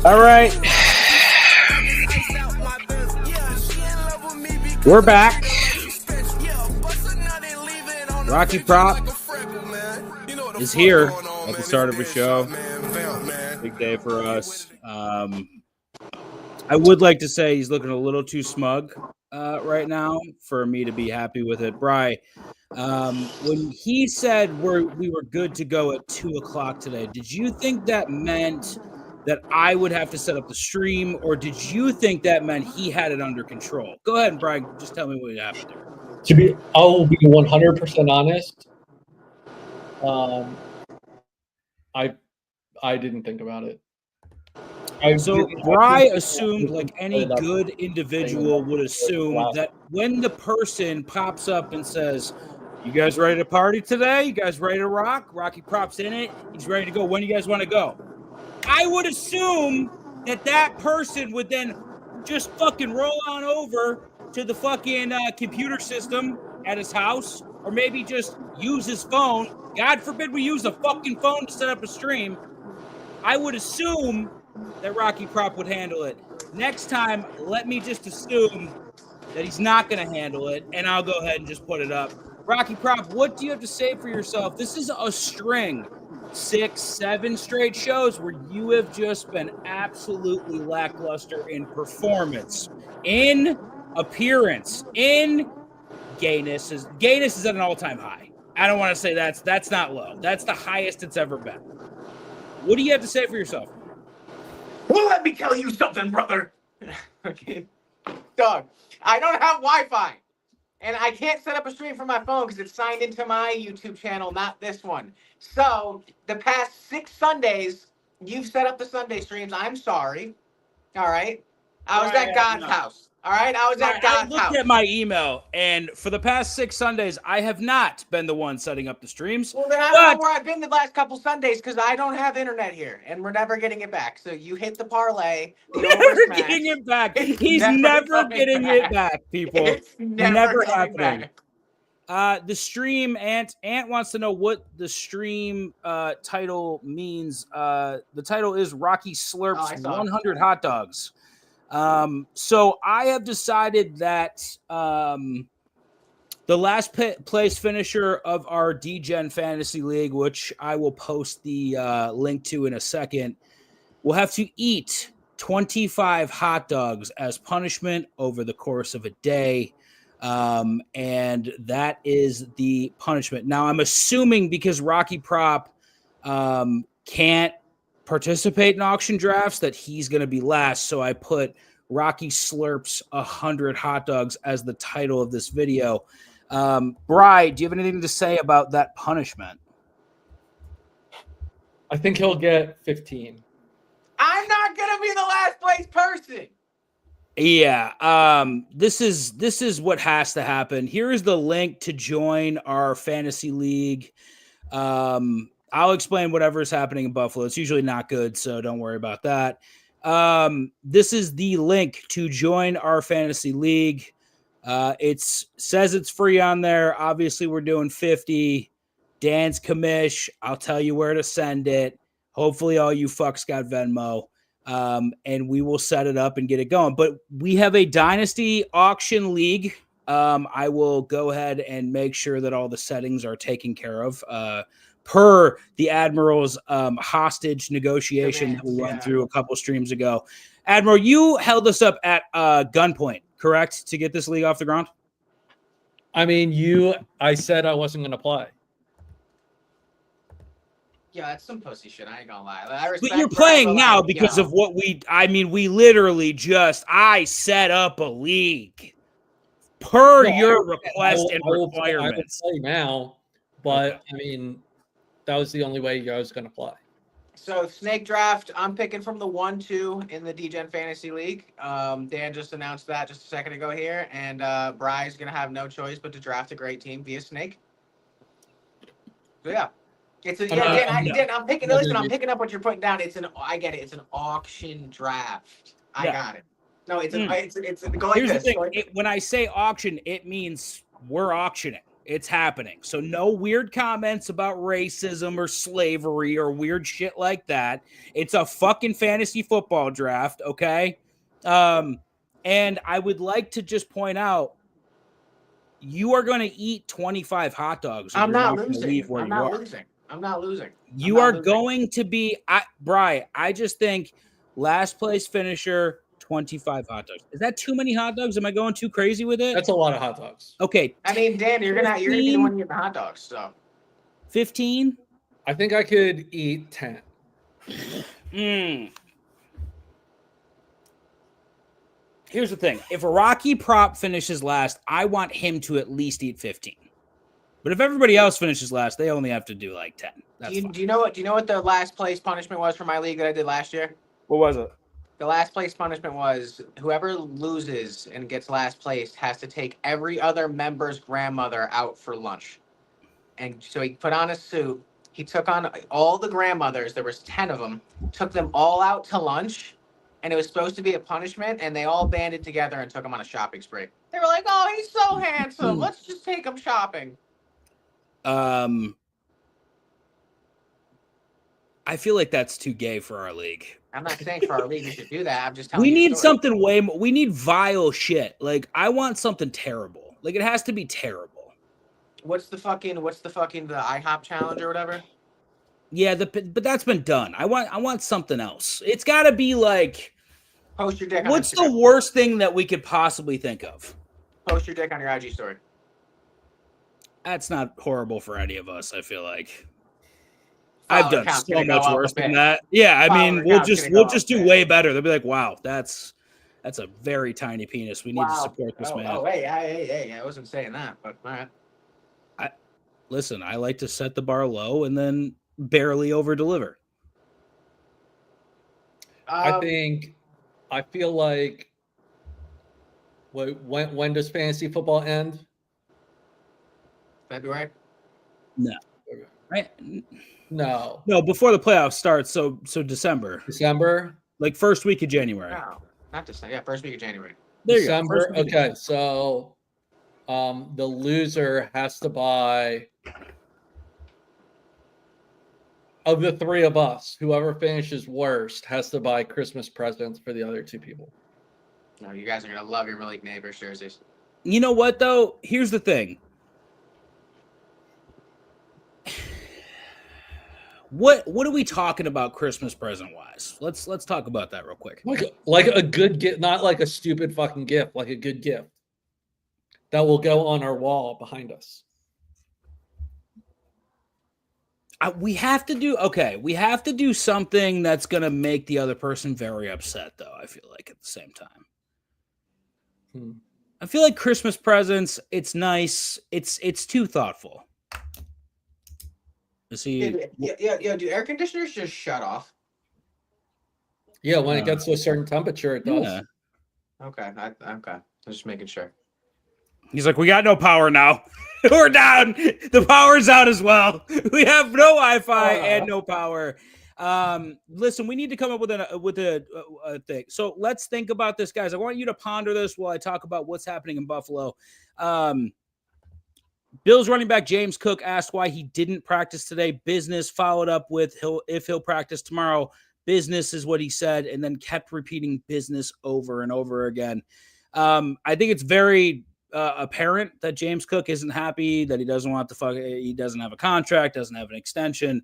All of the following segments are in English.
All right. We're back. Rocky Prop is here at the start of the show. Big day for us. I would like to say he's looking a little too smug right now for me to be happy with it. Bri, when he said we were good to go at 2:00 today, did you think that meant that I would have to set up the stream, or did you think that meant he had it under control? Go ahead, and Brian, just tell me what happened there. I'll be 100% honest. I didn't think about it. So Bri assumed, like any good individual would assume, that when the person pops up and says, "You guys ready to party today? You guys ready to rock? Rocky Prop's in it. He's ready to go. When do you guys want to go?" I would assume that person would then just fucking roll on over to the fucking computer system at his house, or maybe just use his phone. God forbid we use a fucking phone to set up a stream. I would assume that Rocky Prop would handle it. Next time, let me just assume that he's not going to handle it, and I'll go ahead and just put it up. Rocky Prop, what do you have to say for yourself? This is a string, 6, 7 straight shows where you have just been absolutely lackluster in performance, in appearance, in gayness. Gayness is at an all-time high. I don't want to say that's not low. That's the highest it's ever been. What do you have to say for yourself? Well, let me tell you something, brother. Okay. Dog, I don't have Wi-Fi. And I can't set up a stream from my phone because it's signed into my YouTube channel, not this one. So, the past 6 Sundays, you've set up the Sunday streams. I'm sorry. All right? I was at God's house. All right? I was at God's house. I looked at my email, and for the past 6 Sundays, I have not been the one setting up the streams. Well, then I don't know where I've been the last couple Sundays because I don't have internet here, and we're never getting it back. So you hit the parlay. Never getting it back. He's never getting it back, people. It's never happening. The stream, Ant wants to know what the stream title means. The title is Rocky SLURPS 100 Hot Dogs. So I have decided that the last place finisher of our D-Gen Fantasy League, which I will post the link to in a second, will have to eat 25 hot dogs as punishment over the course of a day. And that is the punishment. Now, I'm assuming because Rocky Prop can't participate in auction drafts that he's going to be last. So I put Rocky SLURPS 100 hot dogs as the title of this video. Bri, do you have anything to say about that punishment? I think he'll get 15. I'm not going to be the last place person. Yeah. This is what has to happen. Here is the link to join our fantasy league. I'll explain whatever is happening in Buffalo. It's usually not good, so don't worry about that. This is the link to join our fantasy league. It says it's free on there. Obviously, we're doing 50. Dan's commish. I'll tell you where to send it. Hopefully, all you fucks got Venmo. And we will set it up and get it going. But we have a dynasty auction league. I will go ahead and make sure that all the settings are taken care of. Per the Admiral's hostage negotiation that we went through a couple streams ago. Admiral, you held us up at gunpoint, correct, to get this league off the ground? I mean, I said I wasn't going to play. Yeah, that's some pussy shit. I ain't gonna lie. But you're playing now because of what we literally I set up a league per your request and requirements. I would play now, but okay. I mean, that was the only way I was going to play. So snake draft, I'm picking from the 1-2 in the D-Gen Fantasy League. Dan just announced that just a second ago here, and Bry's going to have no choice but to draft a great team via snake. So yeah. Dan, I'm picking. Listen, I'm picking up what you're putting down. I get it. It's an auction draft. I got it. No, it's go like Here's this. the thing. When I say auction, it means we're auctioning. It's happening. So no weird comments about racism or slavery or weird shit like that. It's a fucking fantasy football draft, okay? And I would like to just point out, you are going to eat 25 hot dogs. I'm not gonna losing. leave where I'm you not are. losing. I'm not losing. You are going to be, Bri, I just think last place finisher, 25 hot dogs. Is that too many hot dogs? Am I going too crazy with it? That's a lot of hot dogs. Okay. I mean, Dan, you're gonna be the one getting the hot dogs. So 15. I think I could eat 10. Here's the thing: if Rocky Prop finishes last, I want him to at least eat 15. But if everybody else finishes last, they only have to do like 10. Do you know what the last place punishment was for my league that I did last year? What was it? The last place punishment was whoever loses and gets last place has to take every other member's grandmother out for lunch. And so he put on a suit. He took on all the grandmothers. There was 10 of them. Took them all out to lunch. And it was supposed to be a punishment. And they all banded together and took him on a shopping spree. They were like, oh, he's so handsome. Let's just take him shopping. I feel like that's too gay for our league. I'm not saying for our league we should do that. I'm just telling you. We need something way more. We need vile shit. Like, I want something terrible. Like, it has to be terrible. What's the IHOP challenge or whatever? Yeah, but that's been done. I want something else. It's got to be like, post your dick. What's the worst thing that we could possibly think of? Post your dick on your IG story. That's not horrible for any of us, I feel like. I've done so much worse than that. Yeah, I mean, we'll just do way better. They'll be like, wow, that's a very tiny penis. We need to support this man. Oh, hey, I wasn't saying that, but all right. Listen, I like to set the bar low and then barely over deliver. I feel like when does fantasy football end? February? No. Right? No, before the playoffs start. So December, like first week of January. No, not December. Yeah, first week of January. There December. Okay, so the loser has to buy, of the three of us, whoever finishes worst has to buy Christmas presents for the other two people. No, you guys are gonna love your Malik Neighbors jerseys. You know what though? Here's the thing. What are we talking about Christmas present wise? Let's talk about that real quick. Like a good gift, not like a stupid fucking gift, like a good gift that will go on our wall behind us. We have to do something that's gonna make the other person very upset, though. I feel like at the same time. I feel like Christmas presents, it's nice. It's too thoughtful. Yeah, do air conditioners just shut off? Yeah, when it gets to a certain temperature, it does. Yeah. Okay. I'm just making sure. He's like, we got no power now. We're down. The power's out as well. We have no Wi-Fi and no power. Listen, we need to come up with a thing. So let's think about this, guys. I want you to ponder this while I talk about what's happening in Buffalo. Bills running back James Cook asked why he didn't practice today. Business followed up with if he'll practice tomorrow. Business is what he said, and then kept repeating business over and over again. I think it's very apparent that James Cook isn't happy, that he doesn't want he doesn't have a contract, doesn't have an extension.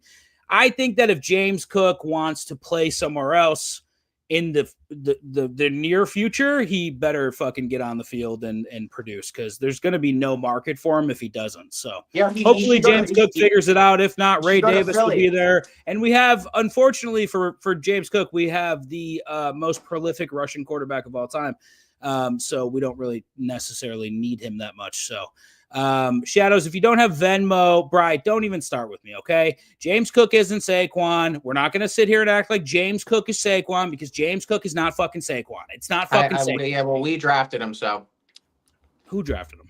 I think that if James Cook wants to play somewhere else in the near future, he better fucking get on the field and produce, because there's going to be no market for him if he doesn't. So hopefully James Cook figures it out. If not, Ray Davis will be there. And we have, unfortunately for James Cook, we have the most prolific rushing quarterback of all time. So we don't really necessarily need him that much. So Shadows, if you don't have Venmo, Bri, don't even start with me, okay? James Cook isn't Saquon. We're not going to sit here and act like James Cook is Saquon, because James Cook is not fucking Saquon. It's not fucking Saquon. Yeah, well, we drafted him, so. Who drafted him?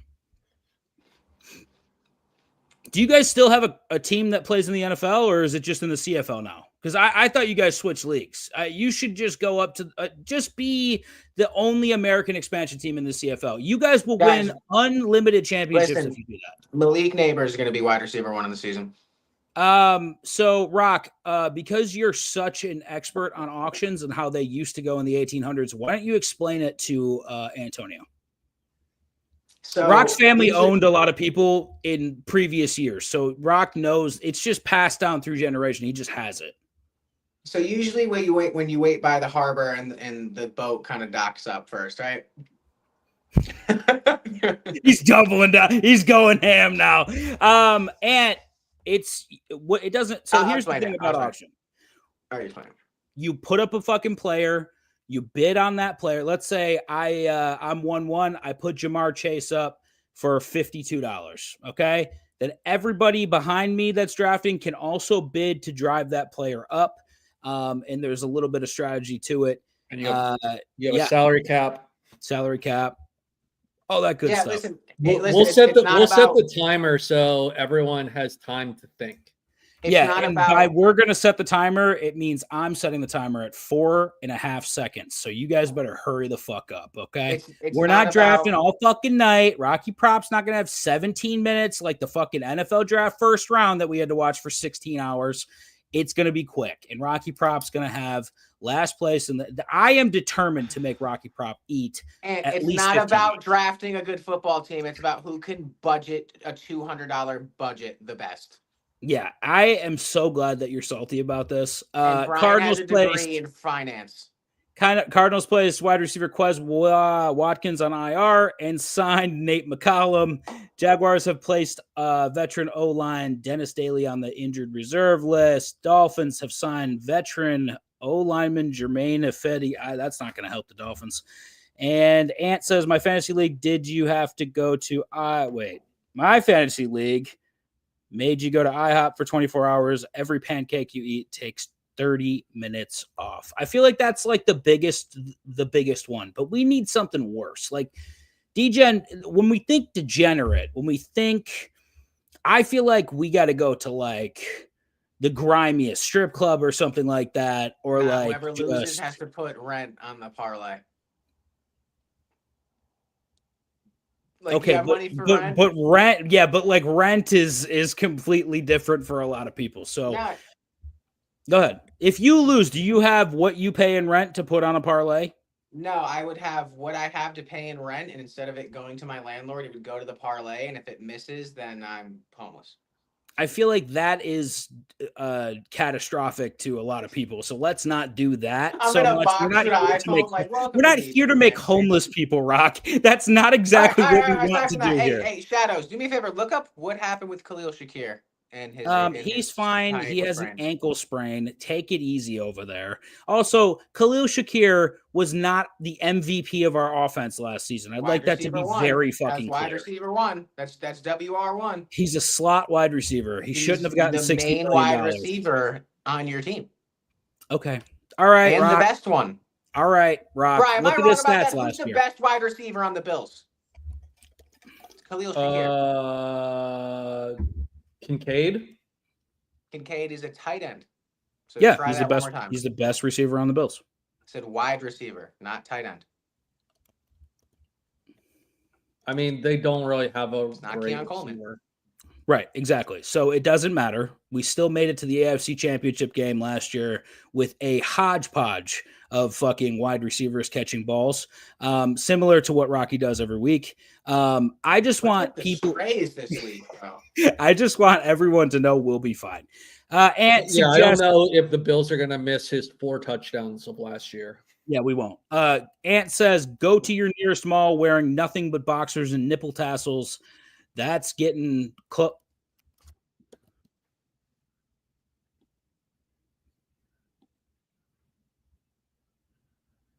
Do you guys still have a team that plays in the NFL, or is it just in the CFL now? Because I thought you guys switched leagues. You should just go up to just be the only American expansion team in the CFL. You guys will win unlimited championships if you do that. Malik Neighbors is going to be wide receiver 1 in the season. So Rock, because you're such an expert on auctions and how they used to go in the 1800s, why don't you explain it to Antonio? So Rock's family owned a lot of people in previous years, so Rock knows it's just passed down through generation. He just has it. So usually when you wait by the harbor and the boat kind of docks up first, right? He's doubling down. He's going ham now. And it's what it doesn't. So here's the thing about auction. All right, fine. You put up a fucking player. You bid on that player. Let's say I'm 1-1. I put Jamar Chase up for $52. Okay. Then everybody behind me that's drafting can also bid to drive that player up. And there's a little bit of strategy to it. And you have a salary cap. All that good stuff. Listen, we'll set the timer so everyone has time to think. We're going to set the timer. It means I'm setting the timer at 4.5 seconds. So you guys better hurry the fuck up, okay? We're not drafting all fucking night. Rocky Prop's not going to have 17 minutes like the fucking NFL draft first round that we had to watch for 16 hours. It's going to be quick, and Rocky Prop's going to have last place. And I am determined to make Rocky Prop eat. And it's not about drafting a good football team. It's about who can budget a $200 budget the best. Yeah, I am so glad that you're salty about this. Cardinals has a degree in finance. Cardinals placed wide receiver Quez Watkins on IR and signed Nate McCollum. Jaguars have placed veteran O-line Dennis Daly on the injured reserve list. Dolphins have signed veteran O-lineman Jermaine Ifedi. That's not going to help the Dolphins. And Ant says, my fantasy league, did you have to go to my fantasy league made you go to IHOP for 24 hours. Every pancake you eat takes 30 minutes off. I feel like that's like the biggest one, but we need something worse. Like when we think degenerate, I feel like we got to go to like the grimiest strip club or something like that. Or whoever loses has to put rent on the parlay. Like, okay, but rent, but like rent is completely different for a lot of people. So go ahead. If you lose, do you have what you pay in rent to put on a parlay? No, I would have what I have to pay in rent, and instead of it going to my landlord, it would go to the parlay, and if it misses, then I'm homeless. I feel like that is catastrophic to a lot of people. So let's not do that so much. We're not here to make homeless people rock. That's not exactly what we want to do here. Hey, Shadows, do me a favor. Look up what happened with Khalil Shakir. And he's fine. He has an ankle sprain. Take it easy over there. Also, Khalil Shakir was not the MVP of our offense last season. I'd like that to be very fucking clear. Wide receiver 1. That's WR1. He's a slot wide receiver. He shouldn't have gotten $60 million. The main wide receiver on your team. Okay. All right, and Rock. the best one. All right, Rock. Brian, look at his stats last year. Who's the best wide receiver on the Bills? Khalil Shakir. Kincaid is a tight end. So he's the best. He's the best receiver on the Bills. I said wide receiver, not tight end. I mean, they don't really have a great receiver. Right, exactly. So it doesn't matter. We still made it to the AFC Championship game last year with a hodgepodge of fucking wide receivers catching balls, similar to what Rocky does every week. I just want people praise this week, bro. I just want everyone to know we'll be fine. I don't know if the Bills are going to miss his 4 touchdowns of last year. Yeah, we won't. Ant says, go to your nearest mall wearing nothing but boxers and nipple tassels. That's getting close.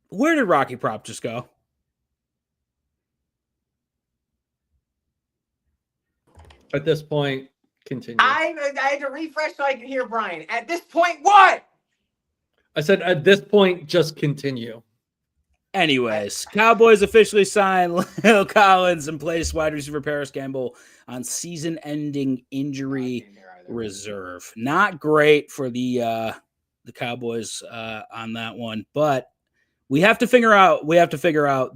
Where did Rocky Prop just go? At this point, continue. I had to refresh so I could hear Brian. At this point, what? I said, at this point, just continue. Anyways, Cowboys officially signed Leo Collins and placed wide receiver Paris Campbell on season-ending injury reserve. Not great for the the Cowboys on that one, but we have to figure out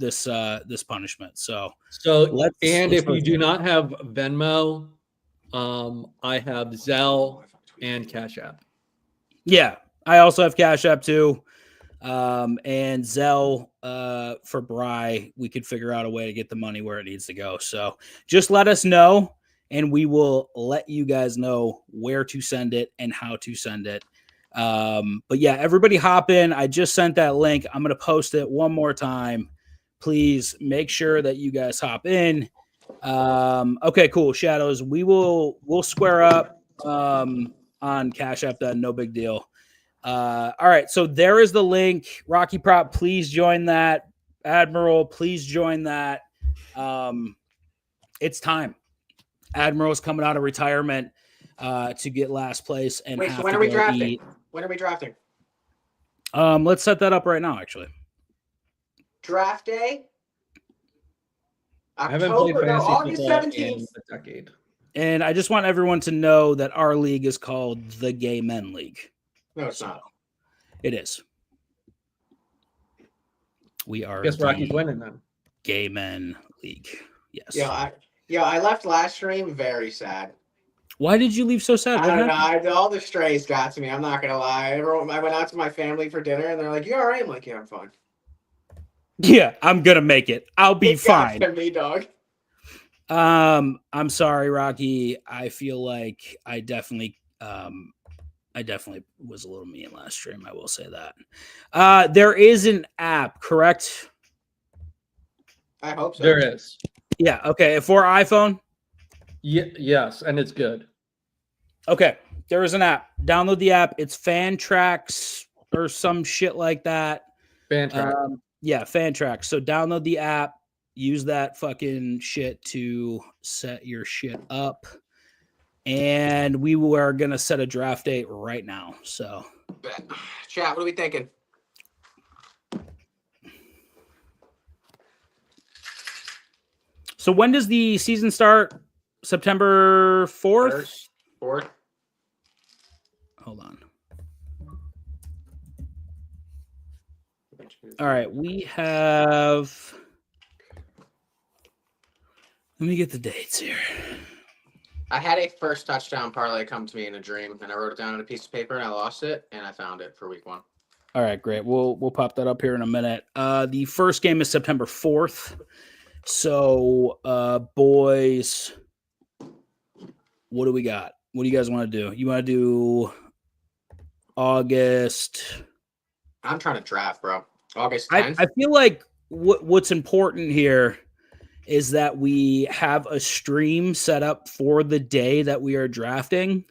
this this punishment. So if you do not have Venmo, I have Zelle and Cash App. Yeah, I also have Cash App too. And Zelle for Bry, we could figure out a way to get the money where it needs to go. So just let us know, and we will let you guys know where to send it and how to send it. But yeah, everybody hop in. I just sent that link. I'm going to post it one more time. Please make sure that you guys hop in. Okay, cool. Shadows. We'll square up on Cash App. Then no big deal. All right, so there is the link. Rocky Prop, please join that. Admiral, please join that. It's time. Admiral's coming out of retirement to get last place. And wait, so when are we drafting? When are we drafting? Let's set that up right now, actually. Draft day? I haven't played fantasy August football 17th. in a decade. And I just want everyone to know that our league is called the Gay Men League. No, it's not. It is. We are. Guess Rocky's winning then. Gay Men League. Yes. I left last stream very sad. Why did you leave so sad? I don't know. All the strays got to me. I'm not gonna lie. I went out to my family for dinner, and they're like, "You all right?" I'm like, "Yeah, I'm fine." Yeah, I'm gonna make it. I'll be fine. Got to me, dog. I'm sorry, Rocky. I feel like I definitely was a little mean last stream. I will say that. There is an app, correct? I hope so. There is. Yeah. Okay. For iPhone. Yes, and it's good. Okay. There is an app. Download the app. It's Fan Tracks or some shit like that. Fan Tracks. Yeah, Fan Tracks. So download the app. Use that fucking shit to set your shit up. And we are going to set a draft date right now. So, chat, what are we thinking? So when does the season start? September 4th? 4th. Hold on. All right, we have... Let me get the dates here. I had a first touchdown parlay come to me in a dream, and I wrote it down on a piece of paper, and I lost it, and I found it for week 1. All right, great. We'll pop that up here in a minute. The first game is September 4th. So, boys, what do we got? What do you guys want to do? You want to do August? I'm trying to draft, bro. August 10th. I feel like what's important here is that we have a stream set up for the day that we are drafting.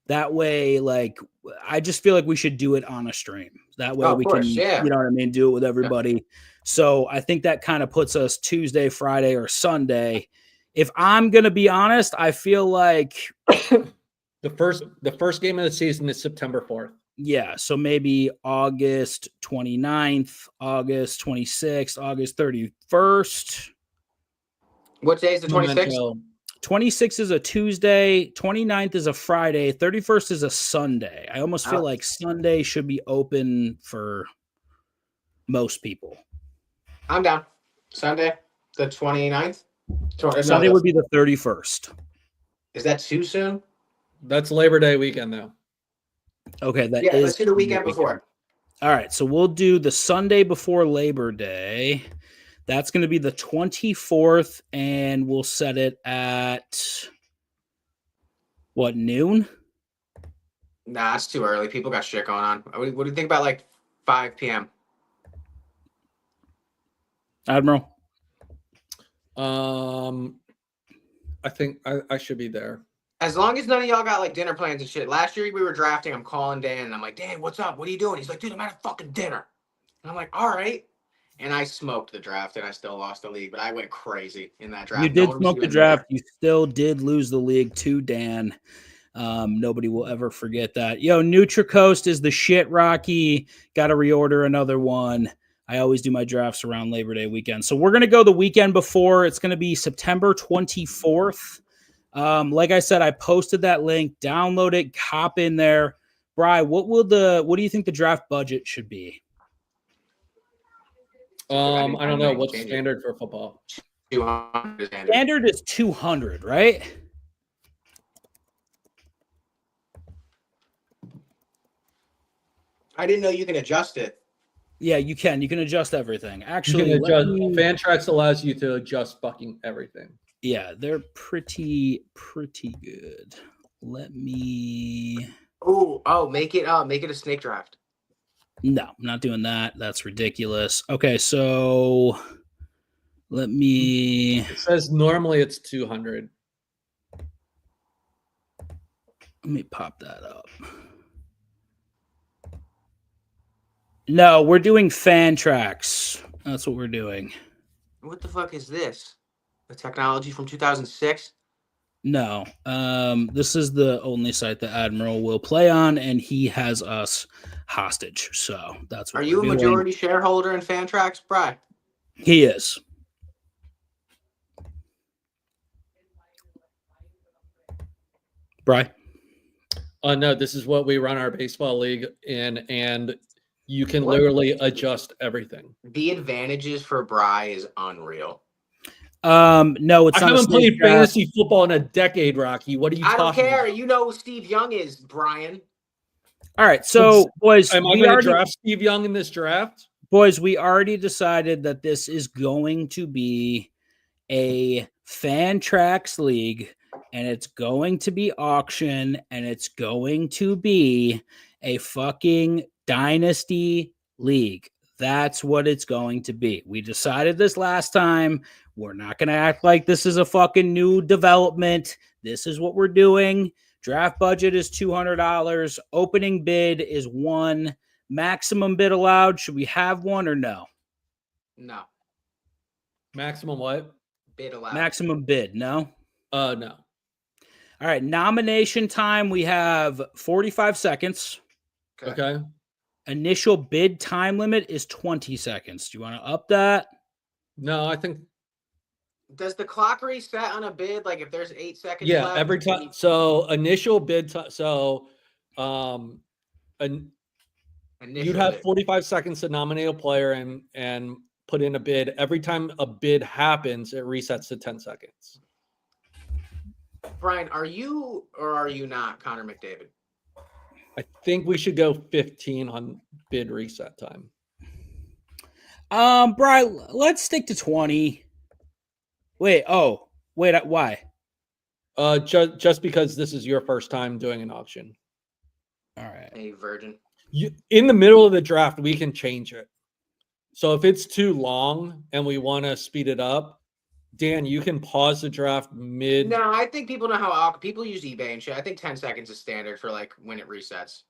That way, like, I just feel like we should do it on a stream. That way we can, you know what I mean, do it with everybody. Yeah. So I think that kind of puts us Tuesday, Friday, or Sunday. If I'm going to be honest, I feel like the first game of the season is September 4th. Yeah, so maybe August 29th, August 26th, August 31st. What day is the 26th? 26th is a Tuesday, 29th is a Friday, 31st is a Sunday. I almost feel like Sunday should be open for most people. I'm down. Sunday, the 29th? Sunday would be the 31st. Is that too soon? That's Labor Day weekend, though. Okay, let's do the weekend before. All right, so we'll do the Sunday before Labor Day. That's going to be the 24th, and we'll set it at, what, noon? Nah, it's too early. People got shit going on. What do you think about, like, 5 p.m.? Admiral? I think I should be there. As long as none of y'all got, like, dinner plans and shit. Last year we were drafting. I'm calling Dan, and I'm like, Dan, what's up? What are you doing? He's like, dude, I'm at a fucking dinner. And I'm like, all right. And I smoked the draft, and I still lost the league, but I went crazy in that draft. You did smoke the draft. You still did lose the league to Dan. Nobody will ever forget that. Yo, Nutricoast is the shit, Rocky. Got to reorder another one. I always do my drafts around Labor Day weekend. So we're going to go the weekend before. It's going to be September 24th. Like I said, I posted that link. Download it. Hop in there. Bri, what do you think the draft budget should be? I don't know what's change it. standard for football. 200 Standard is 200, right? I didn't know you can adjust it. Yeah, you can. You can adjust everything. You Actually, can adjust. Fantrax allows you to adjust fucking everything. yeah, they're pretty good. Let me. Make it a snake draft. No, I'm not doing that. That's ridiculous. Okay, so let me. It says normally it's 200. Let me pop that up. No, we're doing Fantrax. That's what we're doing. What the fuck is this? The technology from 2006? No, this is the only site that Admiral will play on, and he has us hostage. So that's what Are you a doing. majority shareholder in Fantrax, Bri? He is. Bri? No, this is what we run our baseball league in, and you can literally adjust everything. The advantages for Bri is unreal. No, it's I not. haven't played fantasy football in a decade, Rocky. What are you I don't talking care. about? You know who Steve Young is, Brian. All right, so boys, am I going to draft Steve Young in this draft? Boys, we already decided that this is going to be a Fantrax league, and it's going to be auction, and it's going to be a fucking dynasty league. That's what it's going to be. We decided this last time. We're not going to act like this is a fucking new development. This is what we're doing. Draft budget is $200. Opening bid is $1. Maximum bid allowed. Should we have one or no? No. Maximum what? Bid allowed. Maximum bid, no? No. All right, nomination time, we have 45 seconds. Okay. Initial bid time limit is 20 seconds. Do you want to up that? No, I think. Does the clock reset on a bid? Like if there's 8 seconds Yeah, left? every time. So initial bid time. So you'd have 45 seconds to nominate a player and put in a bid. Every time a bid happens, it resets to 10 seconds. Brian, are you or are you not Connor McDavid? I think we should go 15 on bid reset time. Brian, let's stick to 20. Wait, why? Just because this is your first time doing an auction. All right. A virgin. In the middle of the draft, we can change it. So if it's too long and we want to speed it up, Dan, you can pause the draft mid. No, I think people know how people use eBay and shit. I think 10 seconds is standard for like when it resets.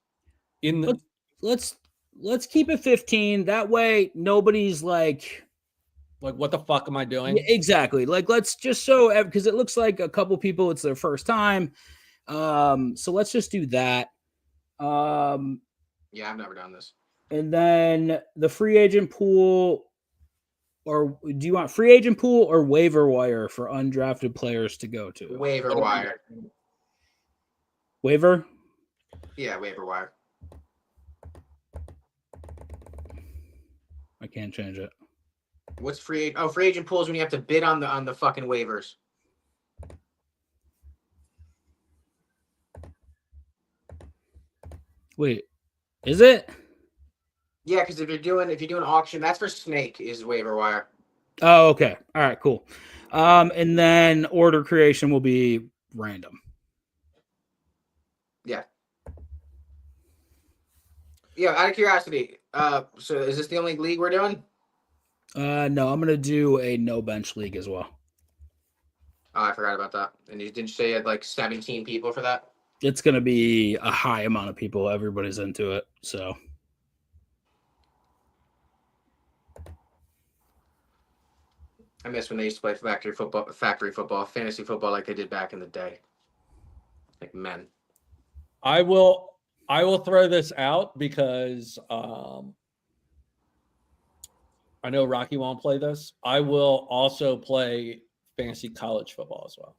Let's keep it 15. That way nobody's like what the fuck am I doing? Yeah, exactly. Like let's just show, because it looks like a couple people it's their first time. So let's just do that. Yeah, I've never done this. And then the free agent pool, or do you want free agent pool or waiver wire for undrafted players to go to? Waiver wire. Waiver? Yeah, waiver wire. I can't change it. What's free? Oh, free agent pools when you have to bid on the fucking waivers. Wait, is it? Yeah, because if you're doing auction, that's for Snake is waiver wire. Oh, okay. All right, cool. And then order creation will be random. Yeah. Yeah, out of curiosity, so is this the only league we're doing? No, I'm gonna do a no bench league as well. Oh, I forgot about that. And you didn't say you had like 17 people for that? It's gonna be a high amount of people. Everybody's into it, so. I miss when they used to play factory football, fantasy football like they did back in the day. Like men. I will throw this out because I know Rocky won't play this. I will also play fantasy college football as well.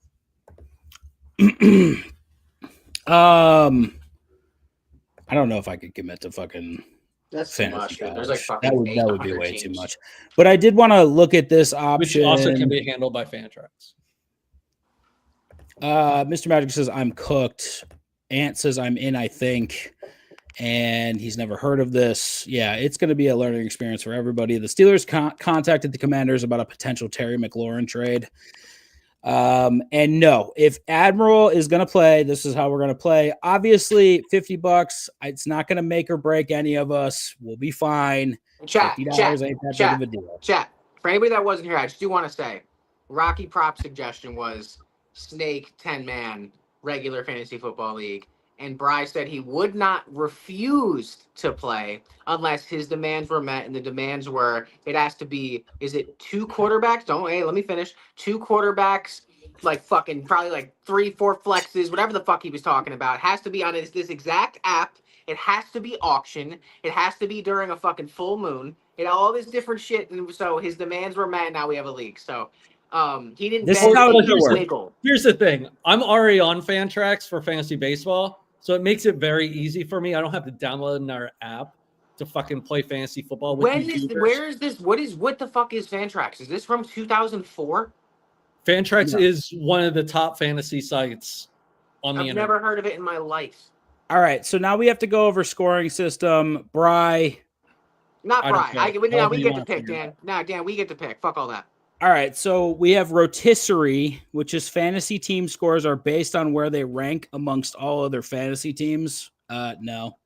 I don't know if I could commit to fucking That's too fantasy much, dude. college. There's like that fucking would be 800 way teams. too much. But I did want to look at this Which option. also can be handled by Fantrax. Mr. Magic says I'm cooked. Ant says I'm in, I think. And he's never heard of this. Yeah, it's going to be a learning experience for everybody. The Steelers contacted the Commanders about a potential Terry McLaurin trade. And no, if Admiral is going to play, this is how we're going to play. Obviously, $50, it's not going to make or break any of us. We'll be fine. Chat, $50 ain't that big of a deal. Chat. For anybody that wasn't here, I just do want to say, Rocky Prop suggestion was Snake 10-man regular fantasy football league. And Bryce said he would not refuse to play unless his demands were met. And the demands were, it has to be, is it 2 quarterbacks? Hey, let me finish. 2 quarterbacks, like fucking probably like 3-4 flexes, whatever the fuck he was talking about. It has to be on this exact app. It has to be auction. It has to be during a fucking full moon. All this different shit. And so his demands were met. And now we have a league. So he didn't. This is how it works. Wiggle. Here's the thing. I'm already on Fantrax for fantasy baseball. So it makes it very easy for me. I don't have to download our app to fucking play fantasy football with where is this? What the fuck is Fantrax? Is this from 2004? Fantrax is one of the top fantasy sites on the internet. I've never heard of it in my life. All right, so now we have to go over scoring system. Bry. Not Bry. We get to pick, Dan. Nah, Dan, we get to pick. Fuck all that. All right, so we have rotisserie, which is fantasy team scores are based on where they rank amongst all other fantasy teams. No.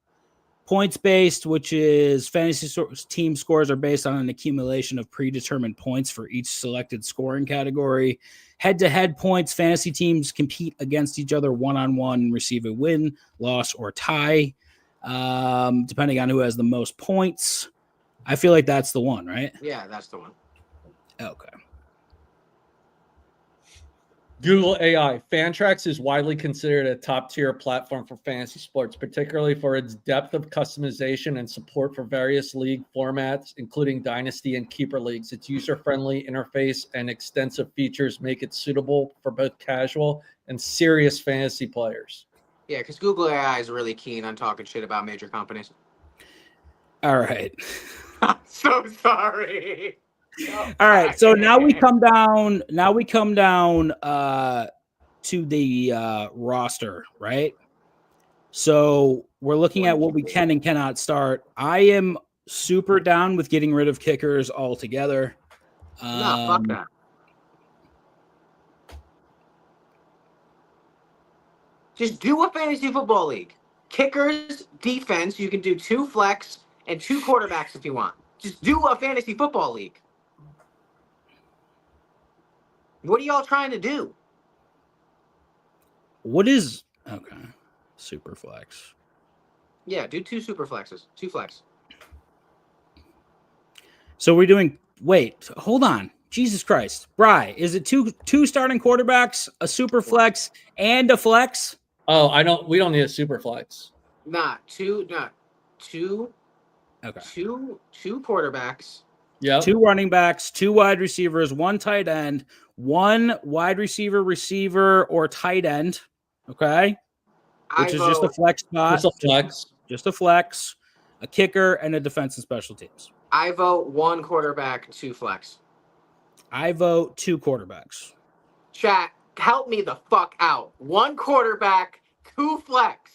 Points based, which is fantasy team scores are based on an accumulation of predetermined points for each selected scoring category. Head-to-head points, fantasy teams compete against each other one-on-one and receive a win, loss, or tie, depending on who has the most points. I feel like that's the one, right? Yeah, that's the one. Okay. Google AI. Fantrax is widely considered a top-tier platform for fantasy sports, particularly for its depth of customization and support for various league formats, including dynasty and keeper leagues. Its user-friendly interface and extensive features make it suitable for both casual and serious fantasy players. Yeah, because Google AI is really keen on talking shit about major companies. All right. I'm so sorry. All right, so now we come down. To the roster, right? So we're looking at what we can and cannot start. I am super down with getting rid of kickers altogether. No, fuck that. Just do a fantasy football league. Kickers, defense. You can do 2 flex and 2 quarterbacks if you want. Just do a fantasy football league. What are y'all trying to do? What is okay? Super flex. Yeah, do 2 super flexes. 2 flex. So we're doing. Wait, hold on. Jesus Christ, Bry, is it two starting quarterbacks, a super flex, and a flex? Oh, we don't need a super flex. Two. Okay. Two quarterbacks. Yeah. 2 running backs, 2 wide receivers, 1 tight end, 1 wide receiver, or tight end. Okay. Which is just a flex spot. Just a flex. Just a flex, a kicker, and a defense and special teams. I vote 1 quarterback, 2 flex. I vote 2 quarterbacks. Chat, help me the fuck out. 1 quarterback, 2 flex.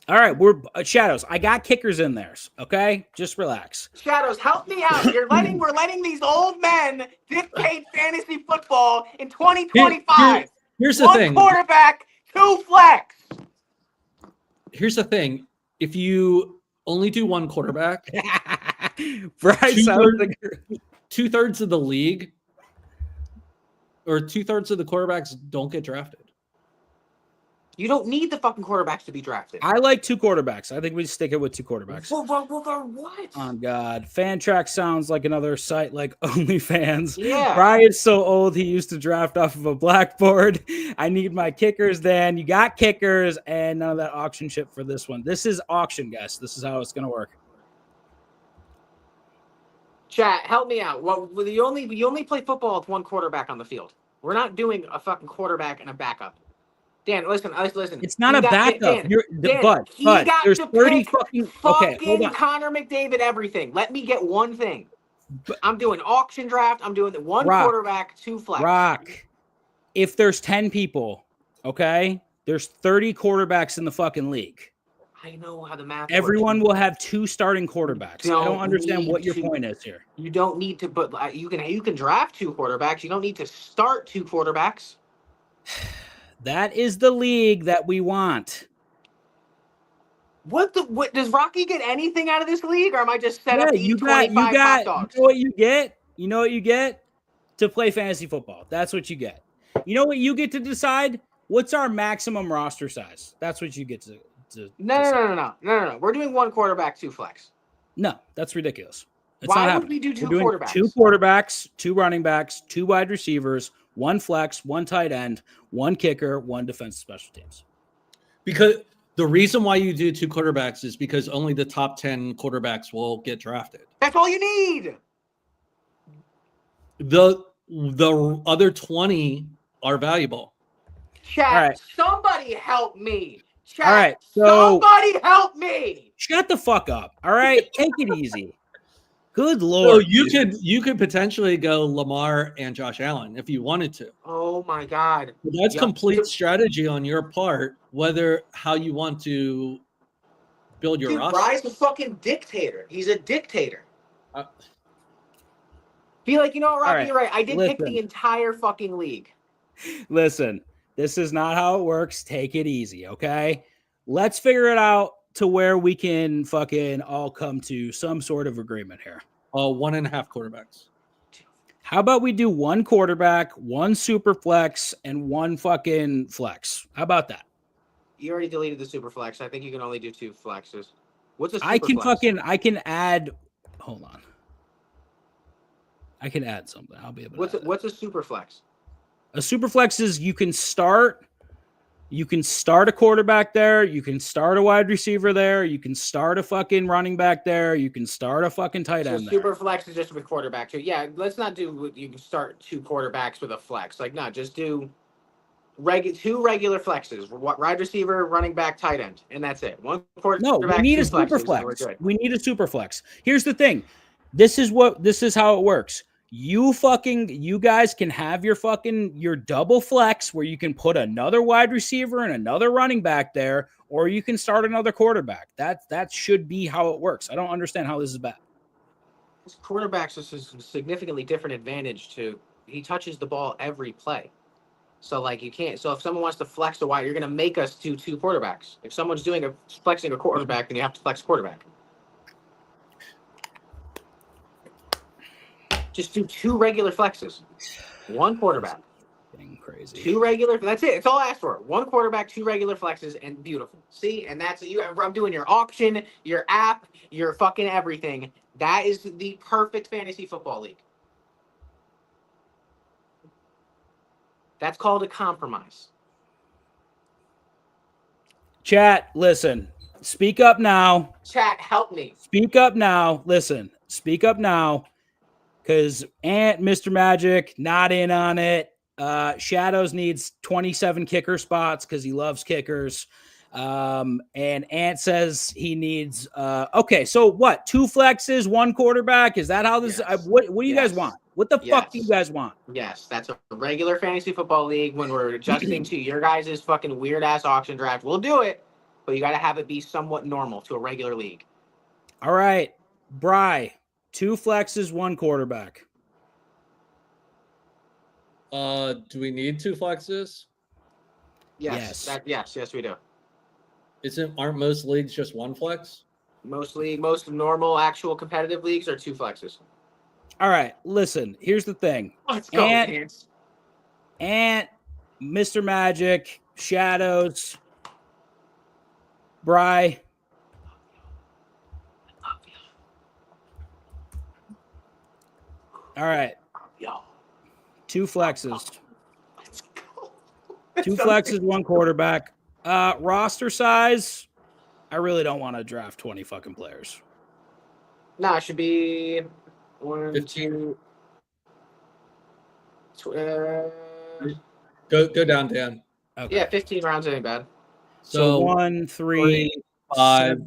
All right, we're Shadows. I got kickers in there. Okay, just relax. Shadows, help me out. We're letting these old men dictate fantasy football in 2025. Here's the 1 thing. quarterback, 2 flex. Here's the thing. If you only do 1 quarterback, Bryce, 2/3 of the league or 2/3 of the quarterbacks don't get drafted. You don't need the fucking quarterbacks to be drafted. I like 2 quarterbacks. I think we stick it with 2 quarterbacks. What? Oh, God. Fantrax sounds like another site like OnlyFans. Yeah. Brian's so old, he used to draft off of a blackboard. I need my kickers, Dan. You got kickers and none of that auction shit for this one. This is auction, guys. This is how it's going to work. Chat, help me out. Well, you only play football with 1 quarterback on the field. We're not doing a fucking quarterback and a backup. Dan, listen. It's not a backup. Dan, But he got there's to 30 pick fucking. Okay, hold on. Connor McDavid, everything. Let me get one thing. But- I'm doing auction draft. I'm doing the one Rock. quarterback, 2 flex. Rock. If there's 10 people, okay, there's 30 quarterbacks in the fucking league. I know how the math Everyone works. will have 2 starting quarterbacks. I don't understand what your point is here. You don't need to, but you can draft 2 quarterbacks. You don't need to start 2 quarterbacks. That is the league that we want. What does Rocky get anything out of this league, or am I just set up to eat 25 hot dogs? You know what you get? You know what you get? To play fantasy football. That's what you get. You know what you get to decide? What's our maximum roster size? That's what you get to No. We're doing 1 quarterback, 2 flex. No, that's ridiculous. It's Why not would we do 2 We're doing quarterbacks? 2 quarterbacks, 2 running backs, 2 wide receivers, 1 flex, 1 tight end, 1 kicker, 1 defensive special teams. Because the reason why you do 2 quarterbacks is because only the top 10 quarterbacks will get drafted. That's all you need. The other 20 are valuable. Chat, right. Somebody help me. Chat, All right, somebody help me. Shut the fuck up. All right, take it easy. Good Lord. So you could potentially go Lamar and Josh Allen if you wanted to. Oh my God. But that's complete strategy on your part, how you want to build your roster. Bry's a fucking dictator. He's a dictator. Be like, you know what, Rocky, right, you're right. I did pick the entire fucking league. Listen, this is not how it works. Take it easy, okay? Let's figure it out to where we can fucking all come to some sort of agreement here. 1.5 quarterbacks. How about we do 1 quarterback, 1 super flex, and 1 fucking flex? How about that? You already deleted the super flex. I think you can only do 2 flexes. What's a super flex? I can add. Hold on. I can add something. I'll be able to. What's a super flex? A super flex is you can start a quarterback there, you can start a wide receiver there, you can start a fucking running back there, you can start a fucking tight end there. Super flex is just with quarterback too. Yeah, let's not do you can start 2 quarterbacks with a flex. Like, no, just do 2 regular flexes. Wide receiver, running back, tight end, and that's it. 1 quarterback. No, we need a super flex. We need a super flex. Here's the thing. This is how it works. You guys can have your double flex where you can put another wide receiver and another running back there, or you can start another quarterback. That should be how it works. I don't understand how this is bad. This quarterback's is a significantly different advantage he touches the ball every play. So like you can't. So if someone wants to flex a wide, you're gonna make us do 2 quarterbacks. If someone's flexing a quarterback, then you have to flex quarterback. Just do 2 regular flexes, 1 quarterback. Getting crazy. 2 regular. That's it. It's all I asked for. 1 quarterback, 2 regular flexes, and beautiful. See, and that's you. I'm doing your auction, your app, your fucking everything. That is the perfect fantasy football league. That's called a compromise. Chat, listen. Speak up now. Chat, help me. Speak up now. Listen. Speak up now. Because Mr. Magic, not in on it. Shadows needs 27 kicker spots because he loves kickers. And Ant says he needs okay, so what? 2 flexes, 1 quarterback? Is that how this what do you guys want? What the fuck do you guys want? Yes, that's a regular fantasy football league. When we're adjusting to your guys' fucking weird ass auction draft, we'll do it, but you gotta have it be somewhat normal to a regular league. All right, Bry. 2 flexes, 1 quarterback. Do we need 2 flexes? Yes, we do. Aren't most leagues just 1 flex? Most normal, actual competitive leagues are 2 flexes. All right, listen. Here's the thing. Let's go, Ant, Mr. Magic, Shadows, Bry. All right. 2 flexes. Let's go. 2 flexes, 1 quarterback. Roster size, I really don't want to draft 20 fucking players. Nah, it should be 1, 15. 2. Go down, Dan. Okay. Yeah, 15 rounds ain't bad. So 1, 3, 5,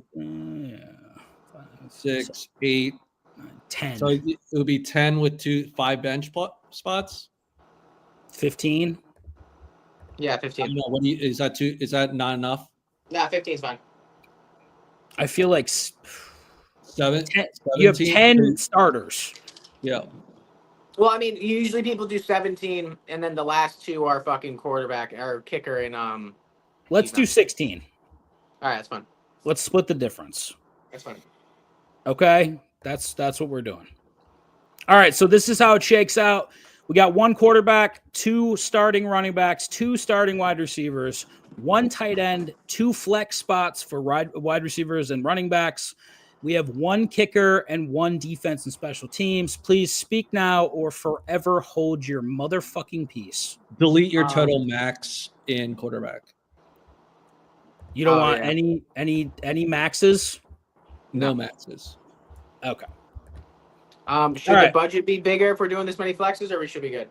6, 8, 10. So it would be 10 with 5 bench spots. 15. Yeah, I 15. don't know. What do you? Is that too? Is that not enough? Nah, 15 is fine. I feel like 7. you have 17? 10 starters. Yeah. Well, I mean, usually people do 17, and then the last 2 are fucking quarterback or kicker and Let's do defense. 16. All right, that's fine. Let's split the difference. That's fine. Okay, that's what we're doing. All right, so this is how it shakes out. We got 1 quarterback, 2 starting running backs, 2 starting wide receivers, 1 tight end, 2 flex spots for wide receivers and running backs. We have 1 kicker and 1 defense and special teams. Please speak now or forever hold your motherfucking peace. Delete your total max in quarterback. You don't want any maxes? No maxes. Okay. Should the budget be bigger if we're doing this many flexes, or we should be good?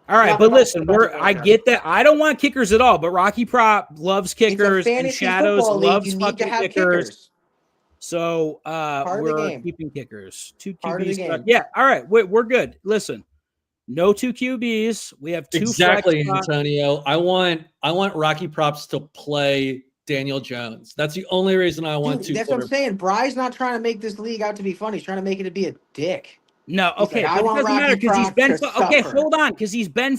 All right, but listen, I get that. I don't want kickers at all, but Rocky Prop loves kickers and Shadows loves fucking kickers. So we're keeping kickers. 2 QBs. Yeah, all right, we're good. Listen, no 2 QBs. We have 2 exactly, flex Antonio. I want Rocky Props to play Daniel Jones. That's the only reason I want to. That's what I'm saying. Bry's not trying to make this league out to be fun. He's trying to make it to be a dick. No, okay, but it doesn't matter because he's been okay. Hold on, because he's been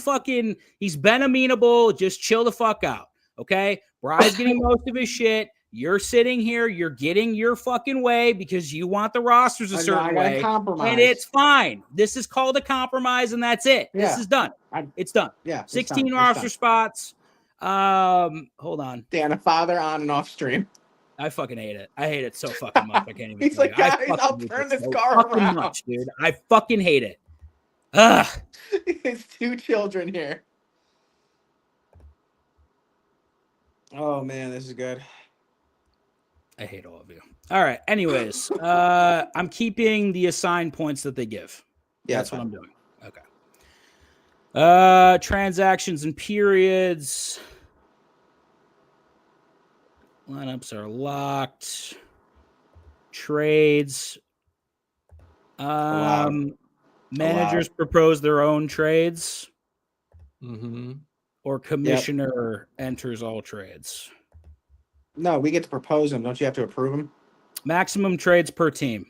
amenable. Just chill the fuck out, okay? Bry's getting most of his shit. You're sitting here. You're getting your fucking way because you want the rosters a certain way, and it's fine. This is called a compromise, and that's it. Yeah. This is done. It's done. Yeah, 16 roster spots. Hold on. Dan, a father on and off stream. I fucking hate it. I hate it so fucking much. I can't even. He's like, guys, I'll turn this car around. Much, dude. I fucking hate it. Ugh. It's 2 children here. Oh man, this is good. I hate all of you. All right. Anyways, I'm keeping the assigned points that they give. Yeah, that's what I'm doing. Okay. Transactions and periods. Lineups are locked. Trades. Managers propose their own trades. Mm-hmm. Or commissioner enters all trades. No, we get to propose them. Don't you have to approve them? Maximum trades per team.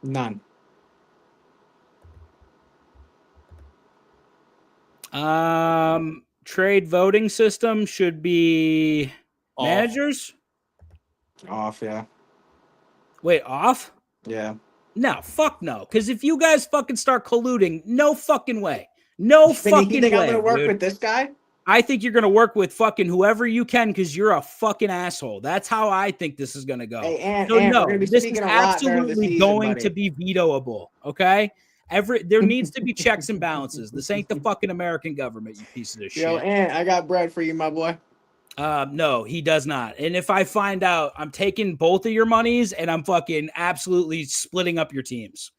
None. Trade voting system should be managers. Off, yeah. Wait, off? Yeah. No, fuck no. Because if you guys fucking start colluding, no fucking way. No fucking way. You think I'm gonna work with this guy? I think you're going to work with fucking whoever you can because you're a fucking asshole. That's how I think this is going to go. Hey, no, this is absolutely going to be vetoable, okay? There needs to be checks and balances. This ain't the fucking American government, you pieces of shit. Yo, Ant, I got bread for you, my boy. No, he does not. And if I find out, I'm taking both of your monies and I'm fucking absolutely splitting up your teams.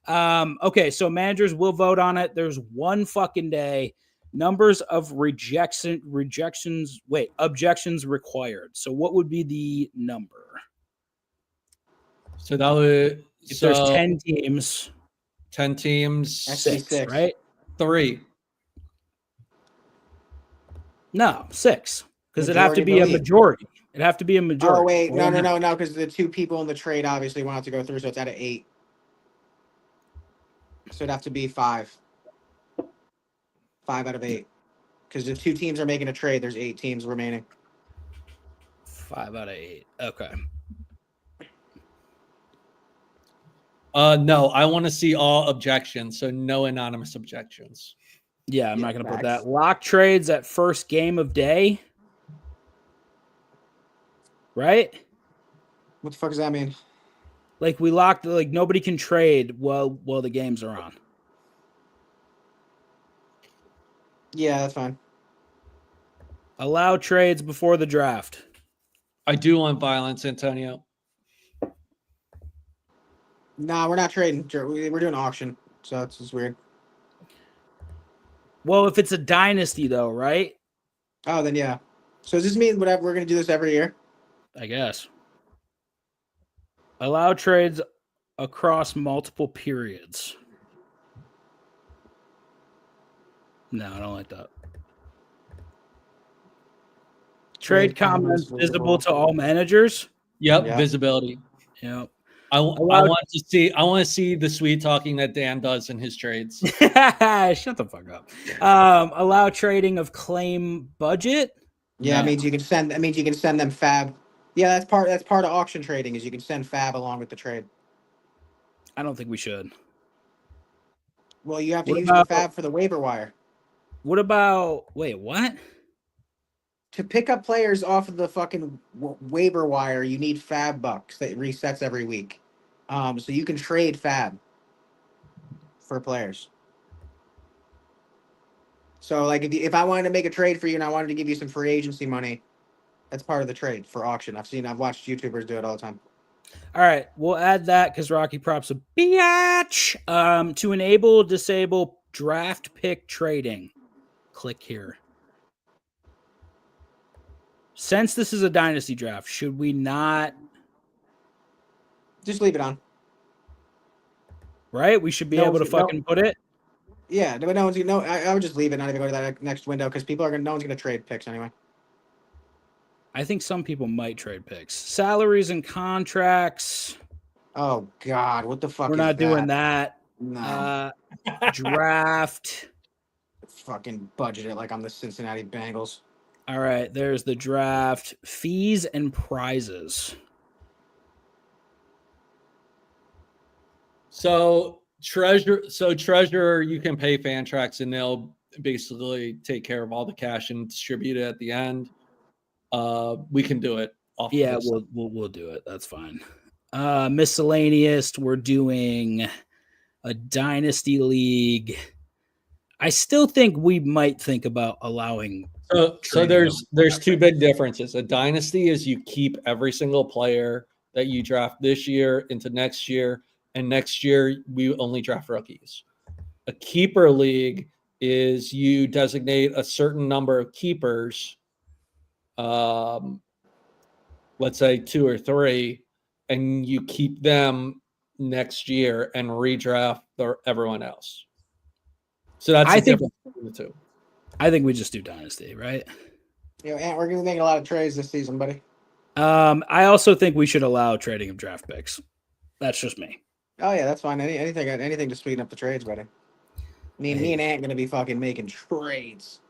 Okay, so managers will vote on it. There's 1 fucking day. Numbers of objections required. So what would be the number? So that would if there's 10 teams. 10 teams. 6, right? 3. No, 6. Because it'd have to be a majority. It'd have to be a majority. Oh, wait. No. Because the 2 people in the trade obviously want to go through, so it's out of 8. So it'd have to be 5. 5 out of 8. Because if 2 teams are making a trade, there's 8 teams remaining. 5 out of 8. Okay. No, I want to see all objections, so no anonymous objections. Yeah, I'm not going to put that. Lock trades at first game of day. Right? What the fuck does that mean? Like we locked, like nobody can trade while the games are on. Yeah, that's fine. Allow trades before the draft. I do want violence, Antonio. Nah, we're not trading. We're doing auction, so it's just weird. Well, if it's a dynasty, though, right? Oh, then yeah. So does this mean whatever we're gonna do this every year? I guess. Allow trades across multiple periods. No, I don't like that. Trade comments visible to all managers. Yep, Yeah. visibility. Yep. I want to see the sweet talking that Dan does in his trades. Shut the fuck up. Allow trading of claim budget. Yeah, No. it means you can send. That means you can send them fab. Yeah, that's part of auction trading is you can send fab along with the trade. I don't think we should. Well, you have to What use about- the fab for the waiver wire. What about? Wait, what? To pick up players off of the fucking waiver wire, you need fab bucks that resets every week. So you can trade fab for players. So like if I wanted to make a trade for you and I wanted to give you some free agency money, that's part of the trade for auction. I've watched YouTubers do it all the time. All right, we'll add that because Rocky Prop's a biatch. To enable, disable draft pick trading. Click here. Since this is a dynasty draft, should we not? Just leave it on. Right, we should be No able to one's- no- fucking put it. Yeah, but no one's gonna. No, I would just leave it. Not even go to that next window because people are gonna. No one's gonna trade picks anyway. I think some people might trade picks. Salaries and contracts. Oh God, what the fuck? We're is not doing that. No, Draft. fucking budget it like I'm the Cincinnati Bengals. All right, there's the draft. Fees and prizes. So treasurer, you can pay Fantrax and they'll basically take care of all the cash and distribute it at the end. We can do it. Yeah, we'll do it. That's fine. Miscellaneous. We're doing a dynasty league. I still think we might think about allowing. So there's two big differences. A dynasty is you keep every single player that you draft this year into next year, and next year we only draft rookies. A keeper league is you designate a certain number of keepers, let's say 2 or 3, and you keep them next year and redraft everyone else. So that's the difference between the two. I think we just do dynasty, right? Yeah, and we're gonna be making a lot of trades this season, buddy. I also think we should allow trading of draft picks. That's just me. Oh yeah, that's fine. Anything to speed up the trades, buddy. Me and Ant gonna be fucking making trades.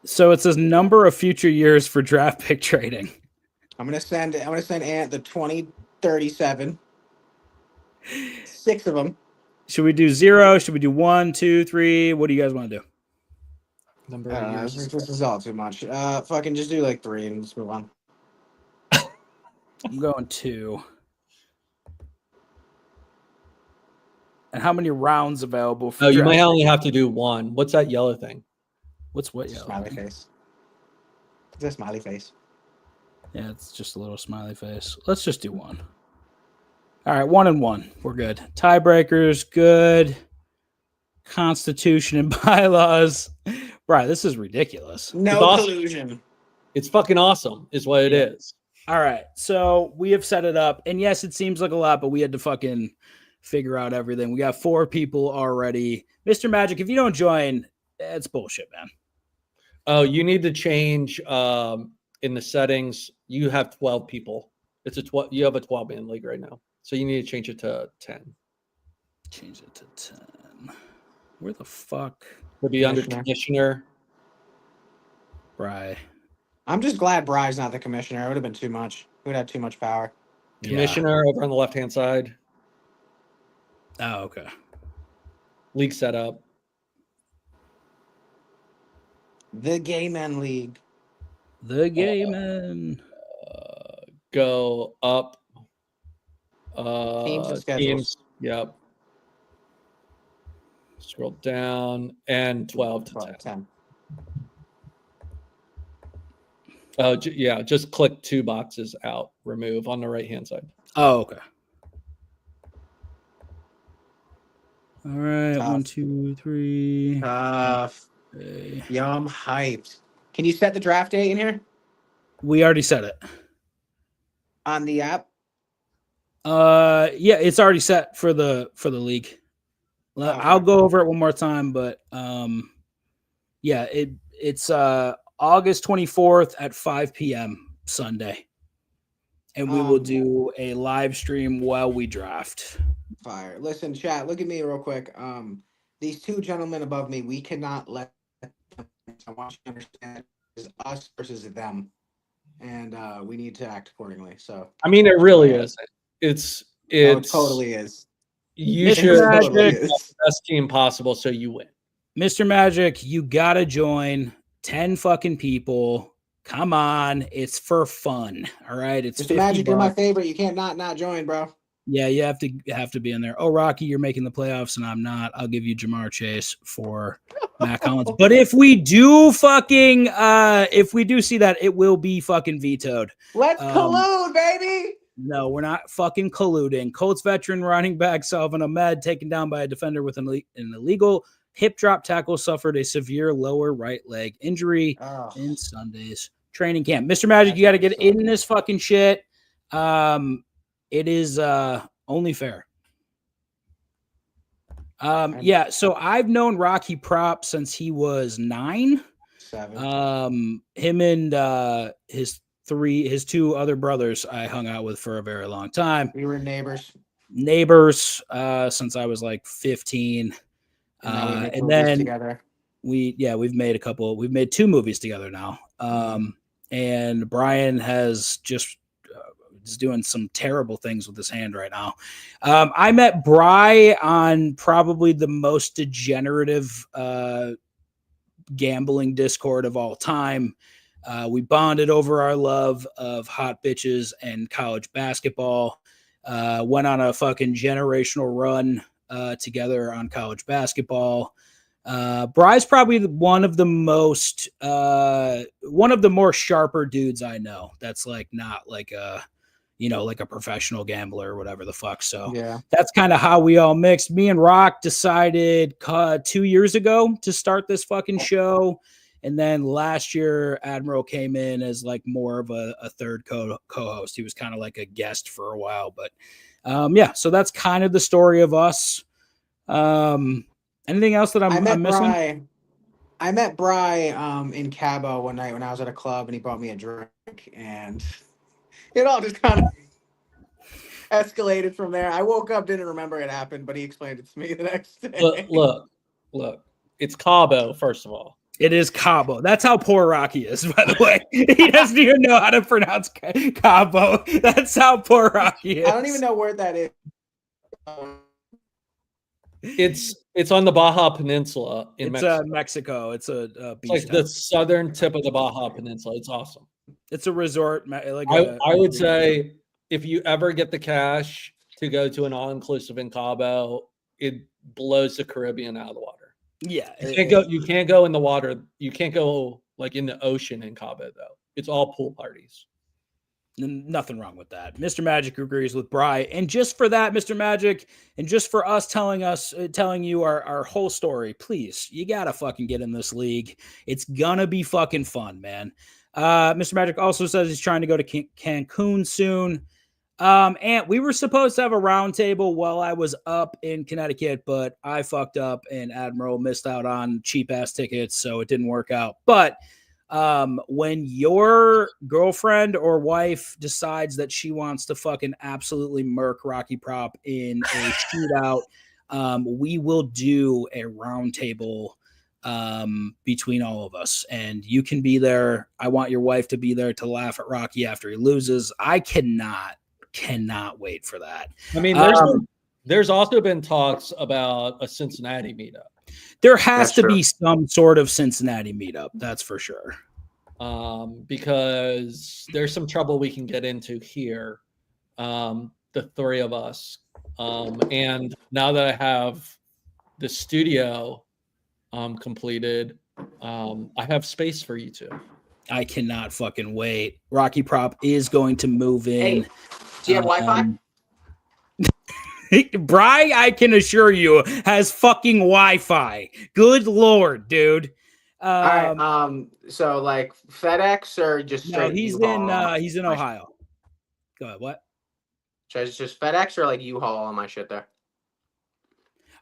So it says number of future years for draft pick trading. I'm gonna send Ant the 2037. 6 of them. Should we do 0? Should we do 1, 2, 3? What do you guys want to do? Number of years. This is all too much. Fucking just do like 3 and just move on. I'm going 2. And how many rounds available for No, you draft might pick? only have to do 1. What's that yellow thing? What's what yellow? Smiley face. It's a smiley face. Yeah, it's just a little smiley face. Let's just do 1. All right, 1 and 1. We're good. Tiebreakers, good. Constitution and bylaws. Right, this is ridiculous. No It's awesome. collusion. It's fucking awesome, is what it is. All right, so we have set it up. And yes, it seems like a lot, but we had to fucking figure out everything. We got 4 people already. Mr. Magic, if you don't join, it's bullshit, man. Oh, you need to change in the settings. You have 12 people. It's a 12. You have a 12-man league right now, so you need to change it to 10. Change it to 10. Where the fuck? To be under commissioner. Right. I'm just glad Bry's not the commissioner. It would have been too much. He would have too much power. Commissioner over on the left-hand side. Oh, okay. League setup. The Gay Men League. The gay man. Go up. Teams and schedules. Yep. Scroll down and 12 to 10. 10. Oh, yeah. Just click 2 boxes out. Remove on the right-hand side. Oh, okay. All right, Tough. 1, 2, 3. Tough. Okay. Yeah, I'm hyped. Can you set the draft date in here We already said it. on the app? Yeah, it's already set for the league. Okay. I'll go over it one more time, but yeah, it's August 24th at 5 p.m. Sunday. And we will do a live stream while we draft. Fire. Listen, chat, look at me real quick. These two gentlemen above me, we cannot let them. I want you to understand it's us versus them. And we need to act accordingly. So I mean, it really is. It's it totally is. You Mr. should Magic, be the best team possible so you win. Mr. Magic, you gotta join 10 fucking people. Come on, it's for fun. All right, it's Mr. Magic, you're my favorite. You can't not join, bro. Yeah, you have to be in there. Oh, Rocky, you're making the playoffs, and I'm not. I'll give you Jamar Chase for Matt Collins. But if we do see that, it will be fucking vetoed. Let's collude, baby. No, we're not fucking colluding. Colts veteran running back Salvin Ahmed taken down by a defender with an illegal hip drop tackle, suffered a severe lower right leg injury in Sunday's training camp. Mr. Magic, you got to get in this fucking shit. It is only fair. Yeah, so I've known Rocky Prop since he was 9. 7. Him and his two other brothers I hung out with for a very long time. We were neighbors since I was like 15. And then together. we've made 2 movies together now. And Brian is doing some terrible things with his hand right now. I met Bri on probably the most degenerative gambling Discord of all time. We bonded over our love of hot bitches and college basketball. Went on a fucking generational run together on college basketball. Bri's probably one of the more sharper dudes I know. That's like not like a professional gambler or whatever the fuck. So yeah, that's kind of how we all mixed. Me and Rock decided 2 years ago to start this fucking show. And then last year, Admiral came in as like more of a third co-host. He was kind of like a guest for a while, but yeah, so that's kind of the story of us. Anything else that I'm missing? I met Bri in Cabo one night when I was at a club, and he brought me a drink, and it all just kind of escalated from there. I woke up, didn't remember it happened, but he explained it to me the next day. Look, it's Cabo, first of all. It is Cabo. That's how poor Rocky is, by the way. He doesn't even know how to pronounce Cabo. That's how poor Rocky is. I don't even know where that is. It's on the Baja Peninsula in Mexico. Mexico. It's a beach. It's like the southern tip of the Baja Peninsula. It's awesome. It's a resort. I would say if you ever get the cash to go to an all-inclusive in Cabo, it blows the Caribbean out of the water. Yeah, you can't go in the water. You can't go like in the ocean in Cabo though. It's all pool parties. Nothing wrong with that. Mr. Magic agrees with Bri. And just for that, Mr. Magic, and just for us telling you our whole story, please, you gotta fucking get in this league. It's gonna be fucking fun, man. Mr. Magic also says he's trying to go to Cancun soon. And we were supposed to have a round table while I was up in Connecticut, but I fucked up and Admiral missed out on cheap ass tickets, so it didn't work out. But when your girlfriend or wife decides that she wants to fucking absolutely murk Rocky Prop in a shootout, we will do a round table between all of us, and you can be there. I want your wife to be there to laugh at Rocky after he loses. I cannot wait for that. I mean, there's also been talks about a Cincinnati meetup. There has to be some sort of Cincinnati meetup, that's for sure. Because there's some trouble we can get into here, the three of us. And now that I have the studio completed, I have space for you two. I cannot fucking wait. Rocky Prop is going to move in. Hey, do you have Wi-Fi? Bry, I can assure you, has fucking Wi-Fi. Good Lord, dude. All right. So like FedEx or just No, straight he's U-Haul? in Ohio. Go ahead. What? So it's just FedEx or like U-Haul on my shit there?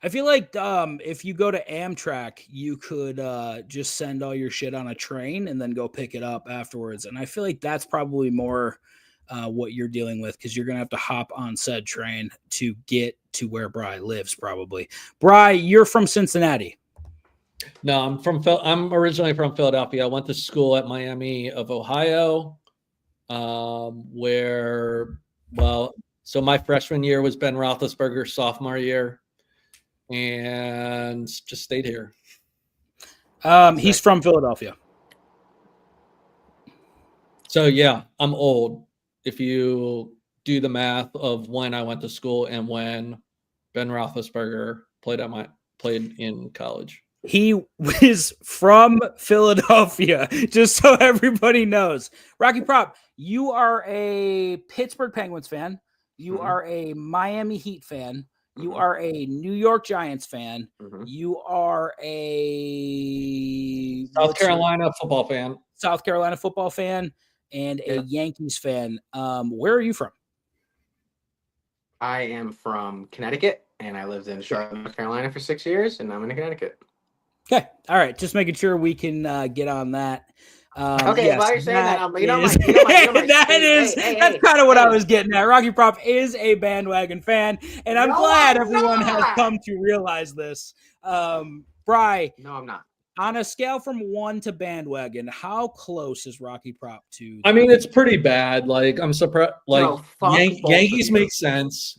I feel like if you go to Amtrak, you could just send all your shit on a train and then go pick it up afterwards. And I feel like that's probably more what you're dealing with because you're going to have to hop on said train to get to where Bry lives probably. Bry, you're from Cincinnati. No, I'm originally from Philadelphia. I went to school at Miami of Ohio, so my freshman year was Ben Roethlisberger's sophomore year, and just stayed here. He's from Philadelphia. So yeah, I'm old. If you do the math of when I went to school and when Ben Roethlisberger played in college. He was from Philadelphia, just so everybody knows. Rocky Prop, you are a Pittsburgh Penguins fan. You are a Miami Heat fan. You are a New York Giants fan. You are a South Carolina football fan and a Yankees fan. Where are you from? I am from Connecticut, and I lived in Charlotte, North Carolina for 6 years, and I'm in Connecticut. Okay. All right. Just making sure we can get on that. Okay, yes, while you're saying that, that's kind of what I was getting at. Rocky Prop is a bandwagon fan, and I'm glad everyone has come to realize this. Bry, no, I'm not. On a scale from 1 to bandwagon, how close is Rocky Prop to? I mean, it's pretty bad. Like, I'm surprised. Like, Yankees make sense.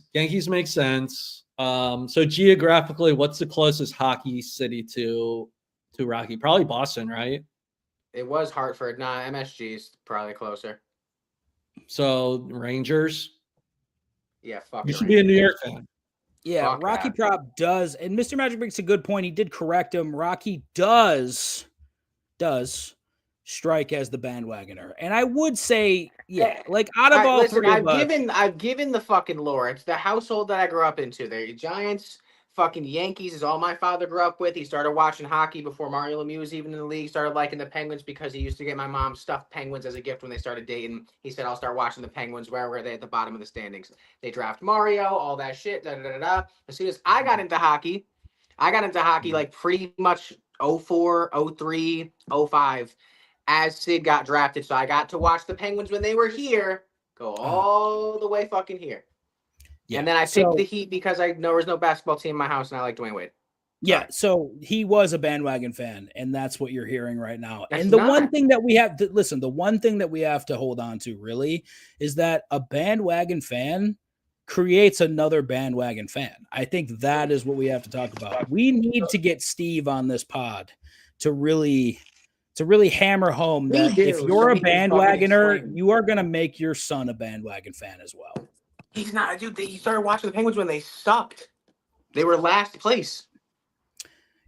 So geographically, what's the closest hockey city to Rocky? Probably Boston, right? It was Hartford. Nah, MSG's probably closer. So Rangers. Yeah, fuck. You should be a New York fan. Yeah, fuck Rocky that. Prop does, and Mr. Magic makes a good point. He did correct him. Rocky does strike as the bandwagoner, and I would say, yeah, like out of all three of us, I've given the fucking lore. It's the household that I grew up into. The Giants, fucking Yankees is all my father grew up with. He started watching hockey before Mario Lemieux was even in the league. Started liking the Penguins because he used to get my mom stuffed penguins as a gift when they started dating. He said, "I'll start watching the Penguins. Where were they at the bottom of the standings? They draft Mario, all that shit." Da, da, da, da. As soon as I got into hockey like pretty much 04, 03, 05. As Sid got drafted, so I got to watch the Penguins when they were here go all the way fucking here. Yeah, and then I picked the Heat because I know there's no basketball team in my house, and I like Dwayne Wade. Yeah, so he was a bandwagon fan, and that's what you're hearing right now. And the one thing that we have to listen, the one thing that we have to hold on to really is that a bandwagon fan creates another bandwagon fan. I think that is what we have to talk about. We need to get Steve on this pod to really hammer home that if you're a bandwagoner, you are going to make your son a bandwagon fan as well. He's not, dude. He started watching the Penguins when they sucked. They were last place.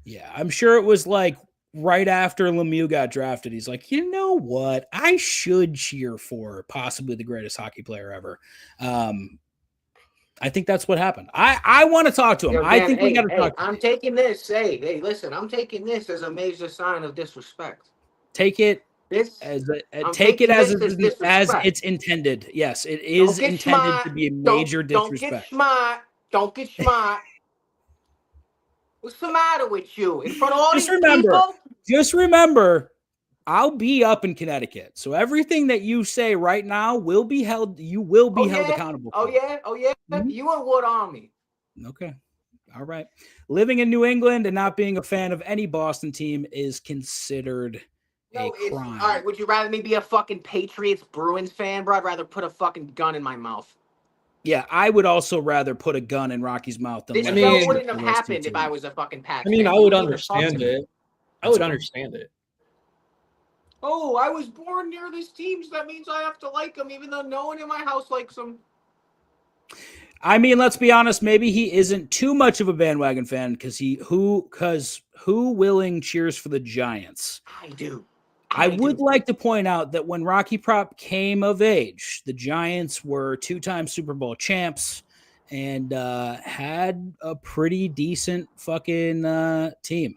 Yeah, I'm sure it was like right after Lemieux got drafted. He's like, you know what? I should cheer for possibly the greatest hockey player ever. I think that's what happened. I want to talk to him. I think we got to talk. I'm taking this. Hey, listen. I'm taking this as a major sign of disrespect. Take it as it's intended. Yes, it is intended to be a major disrespect. Don't get smart. What's the matter with you? In front of all these people? Just remember, I'll be up in Connecticut. So everything that you say right now will be held. You will be held accountable for. Oh yeah. Mm-hmm. You and Wood Army. Okay. All right. Living in New England and not being a fan of any Boston team is considered a crime. All right. Would you rather me be a fucking Patriots Bruins fan, bro? I'd rather put a fucking gun in my mouth. Yeah, I would also rather put a gun in Rocky's mouth than. This show wouldn't have happened if I was a fucking Pats fan. I would understand it. I would understand it. Oh, I was born near this team, so that means I have to like them, even though no one in my house likes them. I mean, let's be honest. Maybe he isn't too much of a bandwagon fan because who willing cheers for the Giants? I do. I would like to point out that when Rocky Prop came of age, the Giants were 2-time Super Bowl champs, and had a pretty decent fucking team.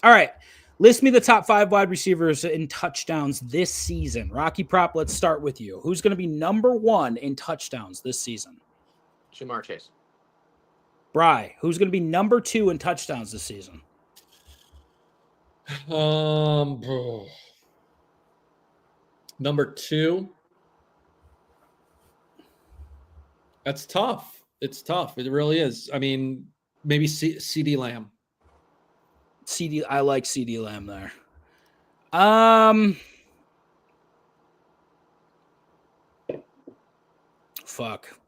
All right. List me the top 5 wide receivers in touchdowns this season. Rocky Prop, let's start with you. Who's going to be number 1 in touchdowns this season? Jamar Chase. Bry, who's going to be number 2 in touchdowns this season? Number 2. That's tough. It's tough. It really is. I mean, maybe CD Lamb. I like CD Lamb there. Fuck.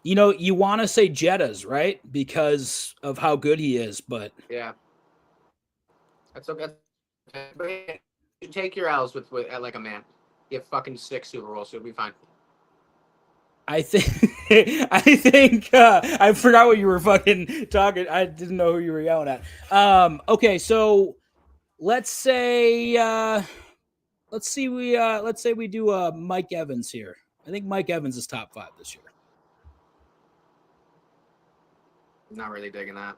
You know, you want to say Jettas, right? Because of how good he is, but yeah, that's okay. But you take your L's with like a man. You have fucking 6 Super Bowls, so you'll be fine. I think I forgot what you were fucking talking. I didn't know who you were yelling at. Okay, so let's say we do Mike Evans here. I think Mike Evans is top 5 this year. Not really digging that.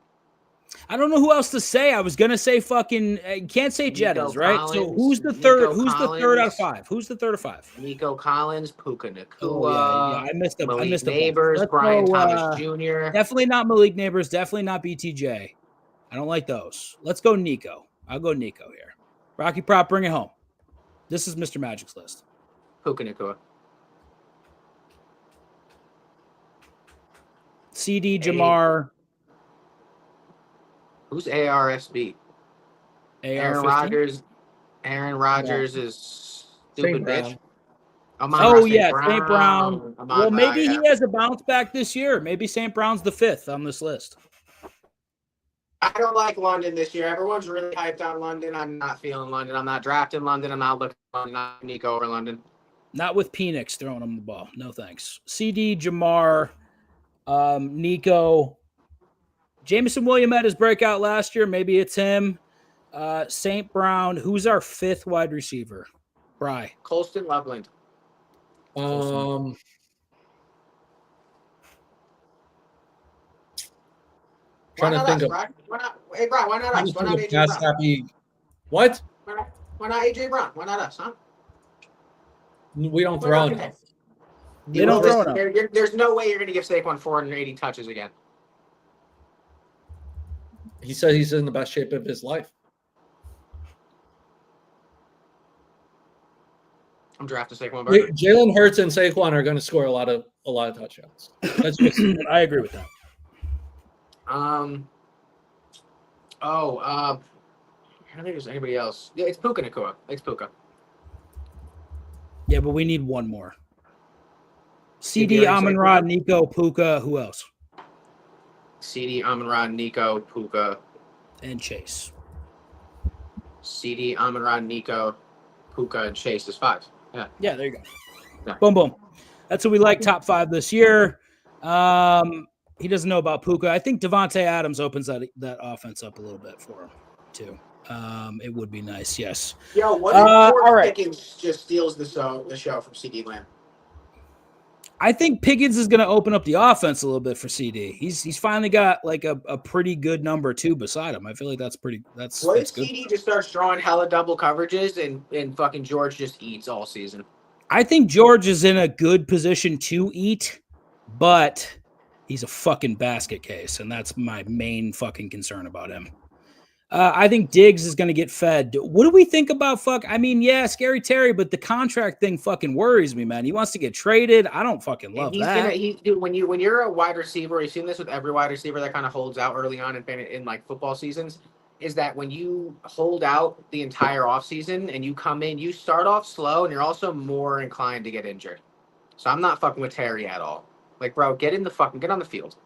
I don't know who else to say. I was gonna say fucking can't say Jettas, right? Collins, so who's the third? Nico Who's Collins, the third out of 5? Who's the third of 5? Nico Collins, Puka Nacua. Oh, yeah. I missed a Neighbors, Brian Thomas Jr. Definitely not Malik Neighbors. Definitely not BTJ. I don't like those. Let's go Nico. I'll go Nico here. Rocky Prop, bring it home. This is Mr. Magic's list. Puka Nacua. CD Jamar. Who's ARSB? Aaron Rodgers. Aaron Rodgers is stupid bitch. St. Brown. Well, maybe he has a bounce back this year. Maybe St. Brown's the 5th on this list. I don't like London this year. Everyone's really hyped on London. I'm not feeling London. I'm not drafting London. I'm not looking at London. Not Nico over London. Not with Penix throwing him the ball. No thanks. CD, Jamar, Nico. Jameson Williams had his breakout last year. Maybe it's him. St. Brown. Who's our 5th wide receiver? Bry. Colston Loveland. Trying to think of. Why not? Hey, Brian, why not us? Why not AJ Brown? Happy. What? Why not AJ Brown? Why not us, huh? We don't throw enough. They don't throw enough. There's no way you're going to give Saquon 480 touches again. He said he's in the best shape of his life. I'm drafting Saquon. Jalen Hurts and Saquon are going to score a lot of touchdowns. That's just, I agree with that. I don't think there's anybody else. Yeah, it's Puka Nacua. It's Puka. Yeah, but we need one more. CD, Amon-Ra, Nico, Puka. Who else? CD, Amon-Ra, Nico, Puka. And Chase. CD, Amon-Ra, Nico, Puka, and Chase is 5. Yeah. Yeah, there you go. Yeah. Boom, boom. That's what we like, top 5 this year. He doesn't know about Puka. I think Devontae Adams opens that offense up a little bit for him, too. It would be nice, yes. Yo, what if Pickens just steals the show from CD Lamb? I think Pickens is going to open up the offense a little bit for CD. He's finally got like a pretty good number 2 beside him. I feel like that's good. What if CD just starts drawing hella double coverages and fucking George just eats all season? I think George is in a good position to eat, but he's a fucking basket case, and that's my main fucking concern about him. I think Diggs is going to get fed. What do we think about Scary Terry, but the contract thing fucking worries me, man. He wants to get traded. I don't fucking love that. Dude, when you're a wide receiver, you've seen this with every wide receiver that kind of holds out early on in like football seasons, is that when you hold out the entire offseason and you come in, you start off slow and you're also more inclined to get injured. So I'm not fucking with Terry at all. Like, bro, get on the field.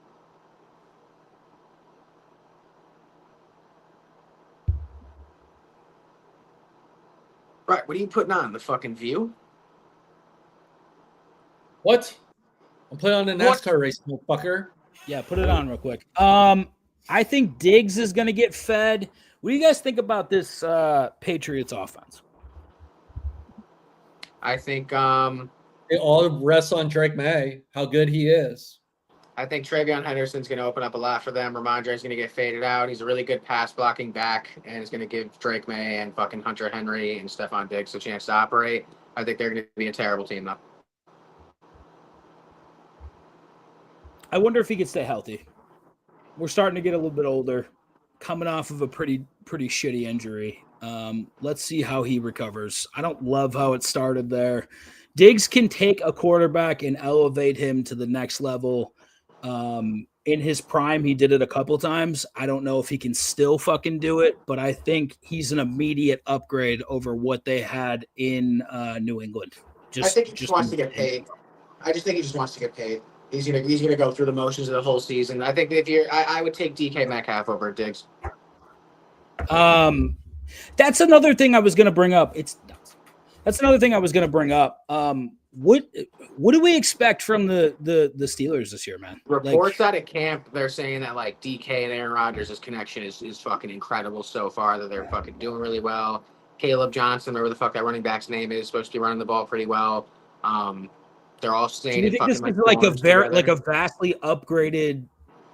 Right, what are you putting on? The fucking View? What? I'm playing on the NASCAR race, motherfucker. Yeah, put it on real quick. I think Diggs is going to get fed. What do you guys think about this Patriots offense? I think it all rests on Drake May, how good he is. I think Travion Henderson's going to open up a lot for them. Ramondre's going to get faded out. He's a really good pass blocking back, and is going to give Drake May and fucking Hunter Henry and Stephon Diggs a chance to operate. I think they're going to be a terrible team, though. I wonder if he could stay healthy. We're starting to get a little bit older, coming off of a pretty shitty injury. Let's see how he recovers. I don't love how it started there. Diggs can take a quarterback and elevate him to the next level. In his prime, he did it a couple times. I don't know if he can still fucking do it, but I think he's an immediate upgrade over what they had in New England. I think he just wants to get paid. I just think he just wants to get paid. He's gonna go through the motions of the whole season. I think I would take DK Metcalf over Diggs. That's another thing I was gonna bring up. That's another thing I was gonna bring up. What do we expect from the Steelers this year, man? Reports out of camp, they're saying that like DK and Aaron Rodgers' connection is fucking incredible so far, that they're fucking doing really well. Caleb Johnson, whatever the fuck that running back's name is, supposed to be running the ball pretty well. They're all staying. Do you think this is like a vastly upgraded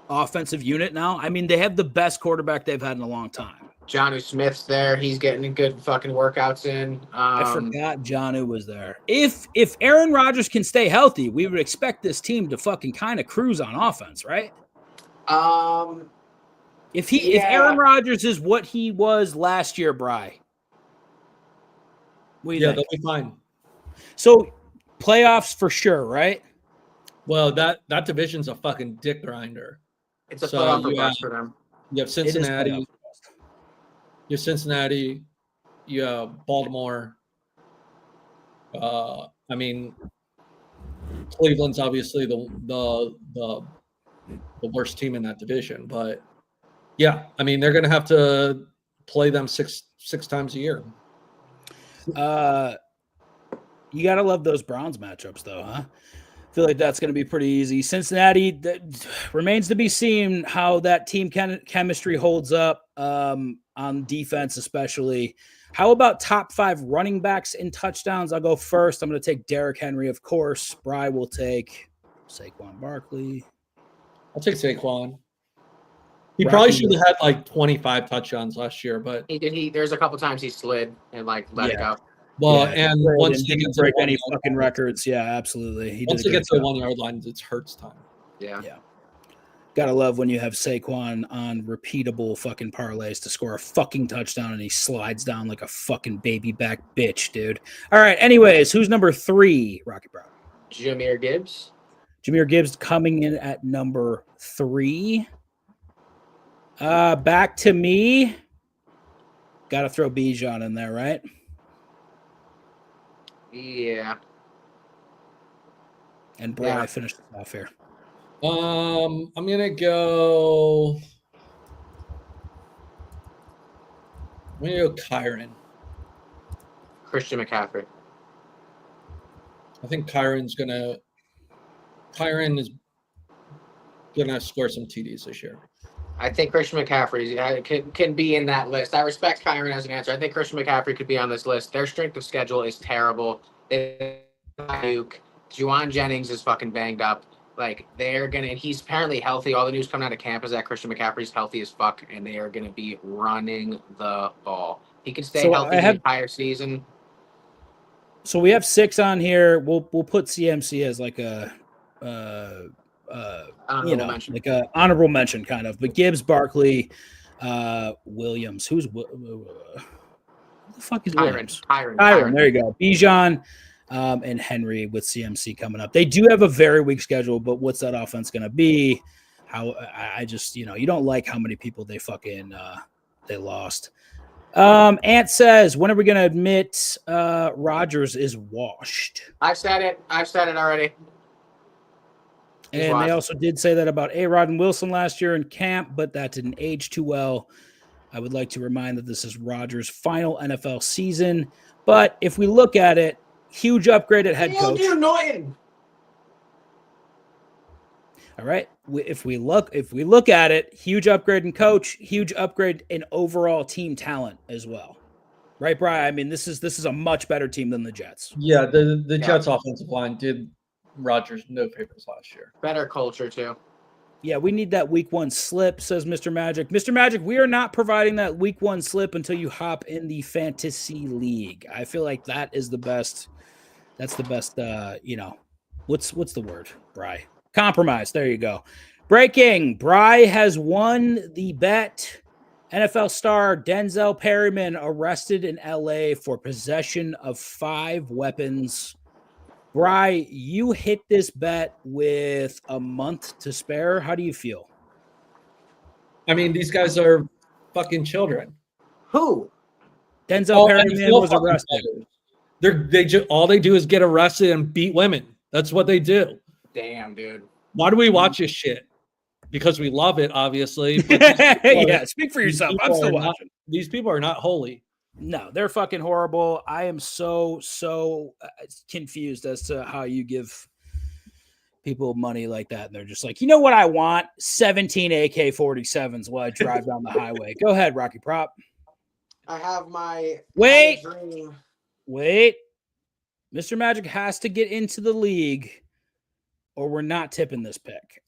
offensive unit now? I mean, they have the best quarterback they've had in a long time. Jonnu Smith's there. He's getting good fucking workouts in. I forgot Jonnu was there. If Aaron Rodgers can stay healthy, we would expect this team to fucking kind of cruise on offense, right? If Aaron Rodgers is what he was last year, Bri. They'll be fine. So playoffs for sure, right? Well, that division's a fucking dick grinder. It's a playoff for them. You have Cincinnati. You have Cincinnati. You have Baltimore. I mean, Cleveland's obviously the worst team in that division, but yeah, I mean they're going to have to play them six times a year. You got to love those Browns matchups, though, huh? I feel like that's going to be pretty easy. Cincinnati, that remains to be seen how that team chemistry holds up on defense, especially. How about top 5 running backs in touchdowns? I'll go first. I'm going to take Derrick Henry, of course. Bri will take Saquon Barkley. I'll take Saquon. He probably should have had like 25 touchdowns last year, but he did. There's a couple times he slid and like let it go. Well, and once he didn't break any fucking records, yeah, absolutely. Once he gets to the 1 yard line, it's Hurts time. Yeah. Gotta love when you have Saquon on repeatable fucking parlays to score a fucking touchdown and he slides down like a fucking baby back bitch, dude. All right. Anyways, who's number 3? Rocket Brown. Jahmyr Gibbs. Jahmyr Gibbs coming in at number 3. Back to me. Gotta throw Bijan in there, right? Yeah. And Bri, I finished it off here. I'm gonna go. Kyron. Christian McCaffrey. I think Kyron is gonna score some TDs this year. I think Christian McCaffrey can be in that list. I respect Kyron as an answer. I think Christian McCaffrey could be on this list. Their strength of schedule is terrible. Juwan Jennings is fucking banged up. Like, he's apparently healthy. All the news coming out of camp is that Christian McCaffrey's healthy as fuck, and they are going to be running the ball. He can stay healthy the entire season. So we have 6 on here. We'll put CMC as like a like a honorable mention kind of. But Gibbs, Barkley, Williams. Who the fuck is Williams? Kyron. There you go. Bijan. And Henry with CMC coming up. They do have a very weak schedule, but what's that offense going to be? I just, you don't like how many people they fucking they lost. Ant says, when are we going to admit Rodgers is washed? I've said it already. And they also did say that about A-Rod and Wilson last year in camp, but that didn't age too well. I would like to remind that this is Rodgers' final NFL season. But if we look at it, huge upgrade at head coach. All right. If we look at it, huge upgrade in coach, huge upgrade in overall team talent as well. Right, Brian? I mean, this is a much better team than the Jets. Yeah, the Jets offensive line did Rodgers no favors last year. Better culture too. Yeah, we need that week 1 slip, says Mr. Magic. Mr. Magic, we are not providing that week 1 slip until you hop in the fantasy league. I feel like that is the best. That's the best. What's the word, Bry? Compromise. There you go. Breaking. Bry has won the bet. NFL star Denzel Perryman arrested in LA for possession of 5 weapons. Bry, you hit this bet with a month to spare. How do you feel? I mean, these guys are fucking children. Who? Denzel Perryman was arrested. All they do is get arrested and beat women. That's what they do. Damn, dude. Why do we watch this shit? Because we love it, obviously. Yeah, speak for yourself. I'm still watching. These people are not holy. No, they're fucking horrible. I am so confused as to how you give people money like that. And they're just like, you know what I want? 17 AK-47s while I drive down the highway. Go ahead, Rocky Prop. I have my dream. Wait. Mr. Magic has to get into the league or we're not tipping this pick.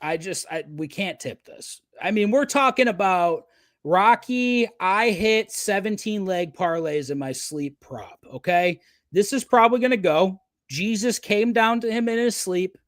We can't tip this. I mean, we're talking about Rocky. I hit 17 leg parlays in my sleep prop. Okay. This is probably going to go. Jesus came down to him in his sleep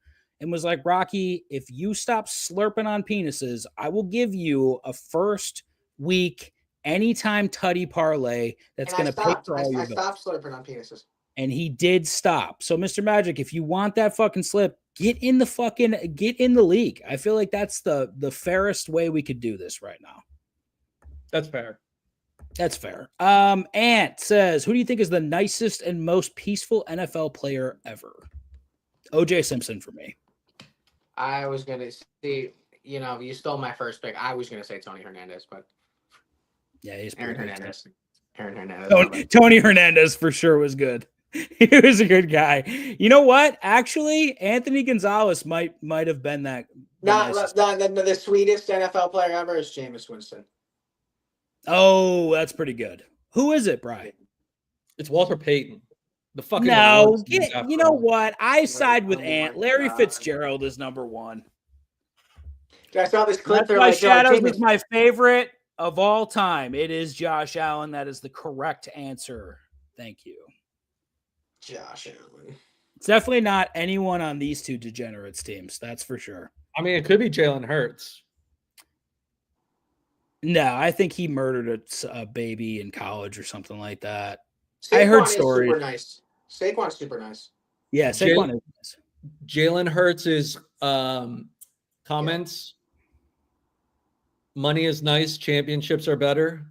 and was like, Rocky, if you stop slurping on penises, I will give you a first week anytime tutty parlay that's going to pay for all your bills. I stopped slurping on penises. And he did stop. So, Mr. Magic, if you want that fucking slip, get in the league. I feel like that's the fairest way we could do this right now. That's fair. That's fair. Ant says, who do you think is the nicest and most peaceful NFL player ever? OJ Simpson for me. I was going to say, you stole my first pick. I was going to say Tony Hernandez, but yeah, he's Aaron Hernandez. Tony Hernandez for sure was good. He was a good guy. You know what? Actually, Anthony Gonzalez might have been that. The sweetest NFL player ever is Jameis Winston. Oh, that's pretty good. Who is it, Brian? It's Walter Payton. The fucking you know what? I side with Ant. Larry Fitzgerald is number 1. I saw this clip. That's why Shadows is my favorite of all time. It is Josh Allen. That is the correct answer. Thank you. Josh Allen. It's definitely not anyone on these two degenerates teams. That's for sure. I mean, it could be Jalen Hurts. No, I think he murdered a baby in college or something like that. Saquon I heard stories. Super nice. Saquon's super nice. Yeah, Saquon is nice. Jalen Hurts' comments. Yeah. Money is nice. Championships are better.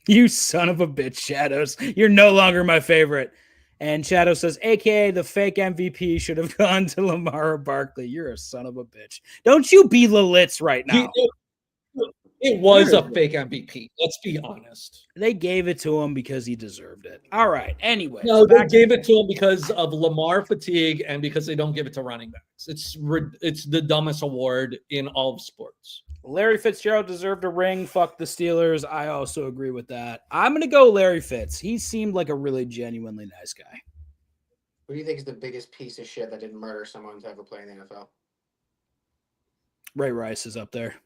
You son of a bitch, Shadows. You're no longer my favorite. And Shadow says, AKA the fake MVP should have gone to Lamar or Barkley. You're a son of a bitch. Don't you be Lilitz right now. It was a fake MVP. Let's be honest. They gave it to him because he deserved it. All right. Anyway. No, they gave it to him because of Lamar fatigue and because they don't give it to running backs. It's the dumbest award in all of sports. Larry Fitzgerald deserved a ring. Fuck the Steelers. I also agree with that. I'm going to go Larry Fitz. He seemed like a really genuinely nice guy. Who do you think is the biggest piece of shit that didn't murder someone to ever play in the NFL? Ray Rice is up there.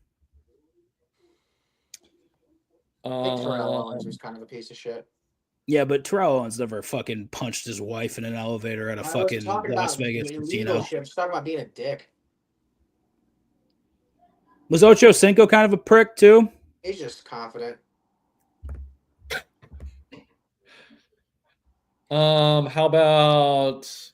I think Terrell Owens was kind of a piece of shit. Yeah, but Terrell Owens never fucking punched his wife in an elevator at a fucking Las Vegas casino. I'm talking about being a dick. Was Ocho Cinco kind of a prick too? He's just confident. How about?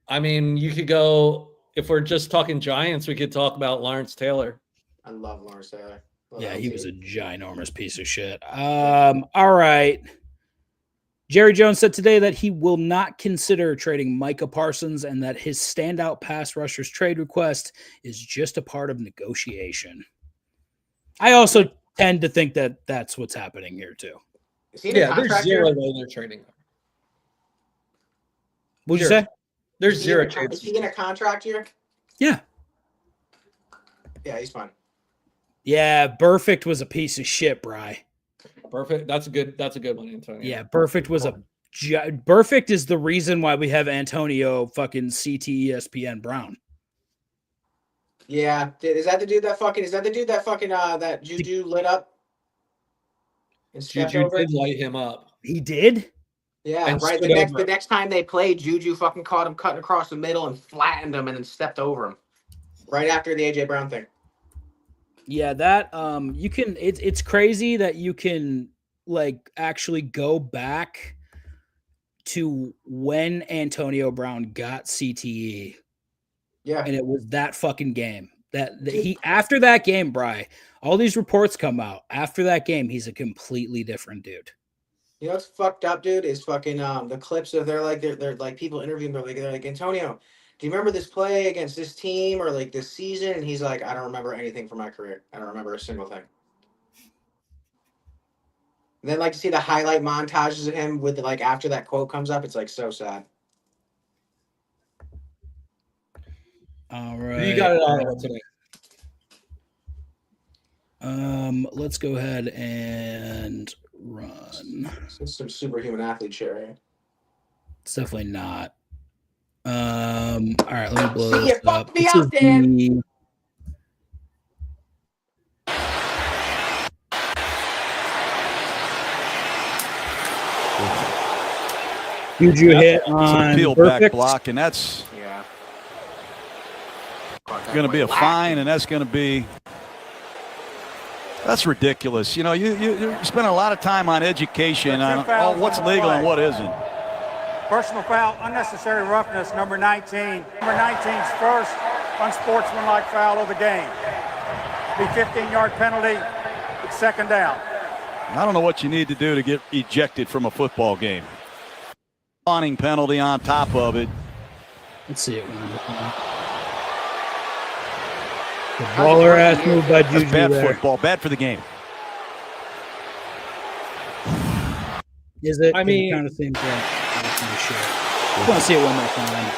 I mean, you could go if we're just talking Giants. We could talk about Lawrence Taylor. I love Lawrence Taylor. He was a ginormous piece of shit. All right. Jerry Jones said today that he will not consider trading Micah Parsons and that his standout pass rushers trade request is just a part of negotiation. I also tend to think that that's what's happening here too. There's zero way they're trading him. What'd you say? There's zero. Is he in a contract here? Yeah. Yeah, he's fine. Yeah, Burfict was a piece of shit, Bry. Perfect. That's a good one, Antonio. Yeah, Burfict was Burfict is the reason why we have Antonio fucking CT ESPN Brown. Yeah, is that the dude that fucking that Juju lit up and stepped Juju over? did light him up. He did? Yeah, And right. stood The over. next time they played, Juju fucking caught him cutting across the middle and flattened him, and then stepped over him. Right after the AJ Brown thing. Yeah, that you can. It's crazy that you can like actually go back to when Antonio Brown got CTE. Yeah, and it was that fucking game that he after that game, Bri, all these reports come out after that game. He's a completely different dude. You know what's fucked up, dude? Is fucking the clips of they're like people interviewing him. They're like Antonio, do you remember this play against this team or like this season? And he's like, I don't remember anything from my career. I don't remember a single thing. And then like to see the highlight montages of him with like after that quote comes up, it's like so sad. All right, You got it all today. Let's go ahead and run. This is some superhuman athlete shit, right? It's definitely not. All right, let me blow See, you this up. fucked me This out, is Dan. the- Juju hit It's an on appeal back perfect. block, and that's Yeah. going to be a fine, and that's going to be that's ridiculous. You know, you spend a lot of time on education on what's legal and what isn't. Personal foul, unnecessary roughness, number 19. Number 19's first unsportsmanlike foul of the game. Be 15-yard penalty, second down. I don't know what you need to do to get ejected from a football game. Awning penalty on top of it. Let's see it. The baller ass move by Juju That's bad there. football. Bad for the game. Is it? I mean- it kind of seems like I want to see it one more time.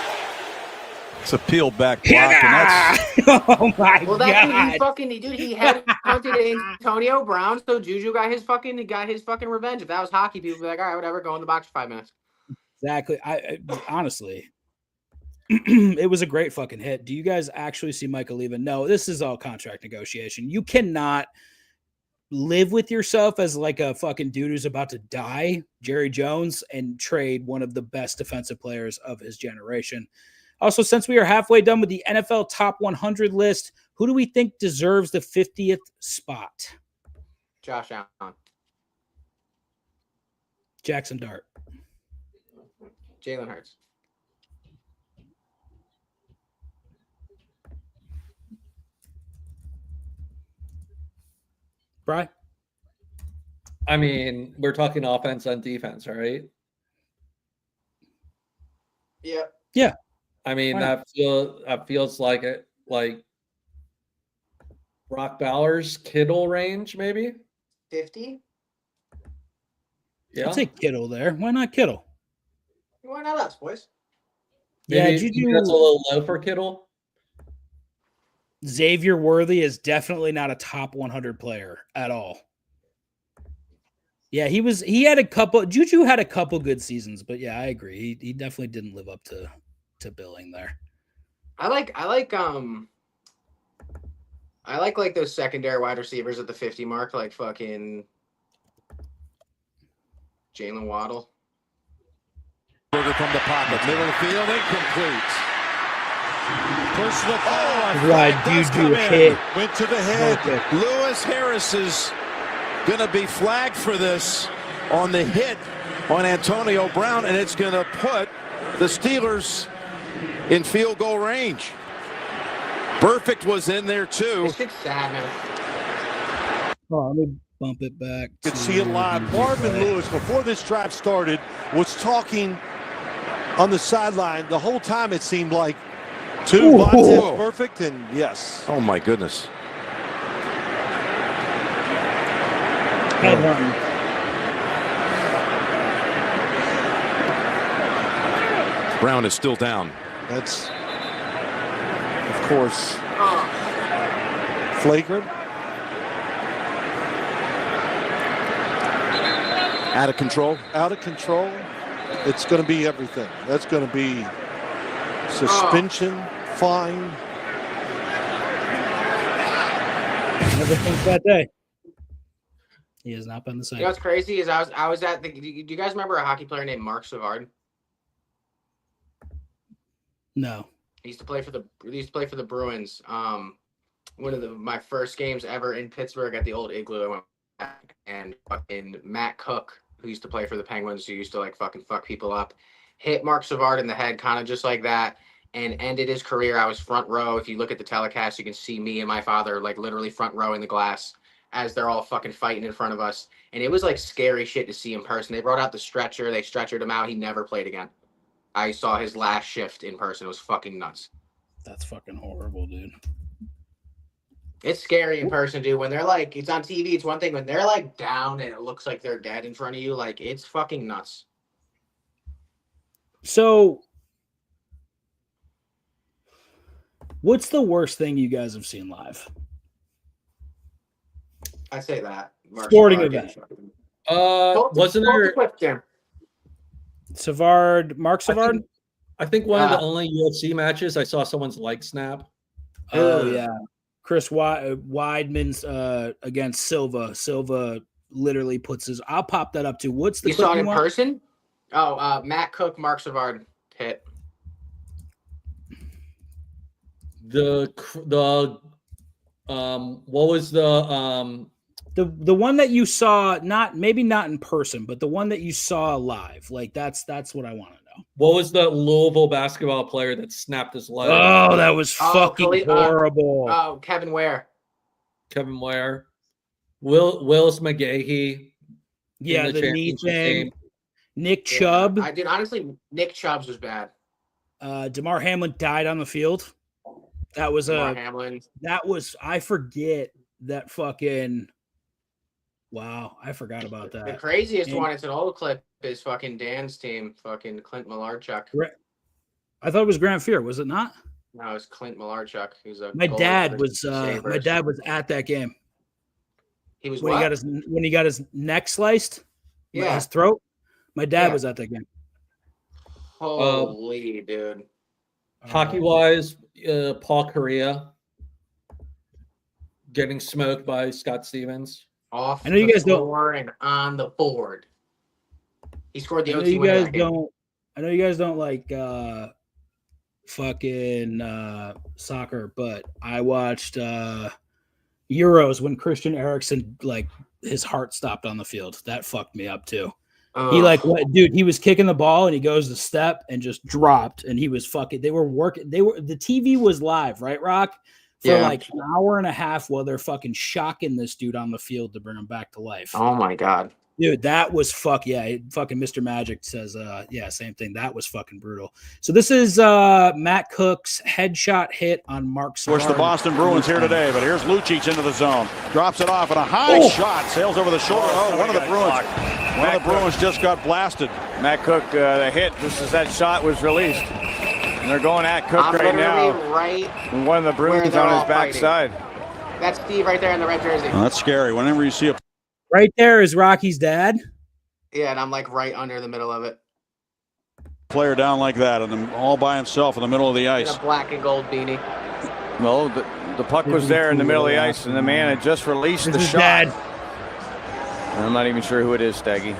It's a peel back block, and that's Oh my Well, that god! he had punted Antonio Brown, so Juju got his fucking revenge. If that was hockey, people would be like, all right, whatever, go in the box for 5 minutes. Exactly. I honestly, it was a great fucking hit. Do you guys actually see Michael leaving? No, this is all contract negotiation. You cannot live with yourself as like a fucking dude who's about to die, Jerry Jones, and trade one of the best defensive players of his generation. Also, since we are halfway done with the NFL Top 100 list, who do we think deserves the 50th spot? Josh Allen, Jackson Dart. Jalen Hurts. Bri? I mean, we're talking offense and defense, right? Yep. Yeah. I mean, Right. that feels like it, like Brock Bowers, Kittle range, maybe. 50? Yeah, I'll take Kittle there. Why not Kittle? Why not us, boys? maybe Juju- that's a little low for Kittle. Xavier Worthy is definitely not a top 100 player at all. Yeah, he had a couple. Juju had a couple good seasons, but yeah, I agree. He definitely didn't live up to billing there. I like those secondary wide receivers at the 50 mark, like fucking Jalen Waddle. Burger from the pocket, middle of the field, incomplete. Personal foul. Right, Juju hit. Went to the head. Perfect. Lewis Harris is going to be flagged for this on the hit on Antonio Brown, and it's going to put the Steelers in field goal range. Perfect was in there too. This shit's sad, man. Oh, let me bump it back. You could see it live. Marvin Lewis, before this drive started, was talking on the sideline. The whole time it seemed like two Vontaze perfect, and yes. Oh my goodness. Headhunting. Brown is still down. That's, of course, flagrant. Out of control. Out of control. It's going to be everything. That's going to be suspension, fine. Ever since that day, he has not been the same. You know what's crazy is I was at the. Do you guys remember a hockey player named Mark Savard? No. He used to play for the Bruins. One of my first games ever in Pittsburgh at the old Igloo. I went back and fucking Matt Cook, who used to play for the Penguins, who used to like fucking fuck people up, hit Mark Savard in the head, kind of just like that, and ended his career. I was front row. If you look at the telecast, you can see me and my father like literally front row in the glass as they're all fucking fighting in front of us. And it was like scary shit to see in person. They brought out the stretcher. They stretchered him out. He never played again. I saw his last shift in person. It was fucking nuts. That's fucking horrible, dude. It's scary in person, dude. When they're like, it's on TV, it's one thing. When they're like down and it looks like they're dead in front of you, like it's fucking nuts. So, what's the worst thing you guys have seen live? I say that. Sporting event. Wasn't there Mark Savard? I think one of the only UFC matches I saw someone's leg snap. Oh yeah, Chris Weidman's against Silva. Silva literally puts his. I'll pop that up too. What's the? You saw it in person? Oh, Matt Cook, Mark Savard hit. What was the one that you saw? Maybe not in person, but the one that you saw live. Like that's what I want to know. What was the Louisville basketball player that snapped his leg? Oh, that was fucking horrible. Kevin Ware. Willis McGahee. Yeah, the knee thing. Nick Chubb. I did honestly. Nick Chubb's was bad. DeMar Hamlin died on the field. That was Hamlin. That was I forget that fucking. Wow, I forgot about that. The craziest one, it's an old clip, is fucking Dan's team, fucking Clint Malarchuk. I thought it was Grant Fear, was it not? No, it was Clint Malarchuk. My dad was at that game. He was when he got his neck sliced, his throat. My dad was at that game. Holy dude. Hockey wise, Paul Correa getting smoked by Scott Stevens. I know you guys don't and on the board. He scored the OT winner. I know you guys don't like fucking soccer, but I watched Euros when Christian Eriksen his heart stopped on the field. That fucked me up too. He was kicking the ball and he goes to step and just dropped and he was fucking. The TV was live, right, Rock? For an hour and a half while they're fucking shocking this dude on the field to bring him back to life. Oh my god. Dude, that was fucking Mr. Magic says same thing. That was fucking brutal. So this is Matt Cook's headshot hit on Mark Savard. Of course, the Boston Bruins here today, but here's Lucic into the zone. Drops it off and a high shot. Sails over the shoulder. One of the Bruins just got blasted. Matt Cook, the hit just as that shot was released. And they're going at Cook right now. And one of the Bruins on his backside. That's Steve right there in the red jersey. Oh, that's scary. Whenever you see a right there is Rocky's dad. Yeah, and I'm like right under the middle of it. Player down like that, and all by himself in the middle of the ice. In a black and gold beanie. Well, the puck was there in the middle of the ice, and the man had just released the shot. Dad. I'm not even sure who it is, Staggy.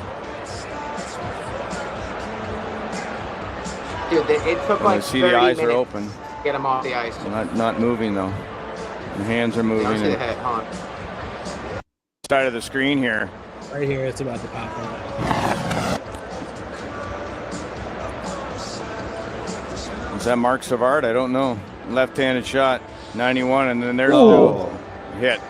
Dude, it took like 30 the eyes minutes are open. to get him off the ice. Not moving though. The hands are moving. The head, huh? Side of the screen here. Right here, it's about to pop up. Is that Mark Savard? I don't know. Left-handed shot, 91, and then there's the hit.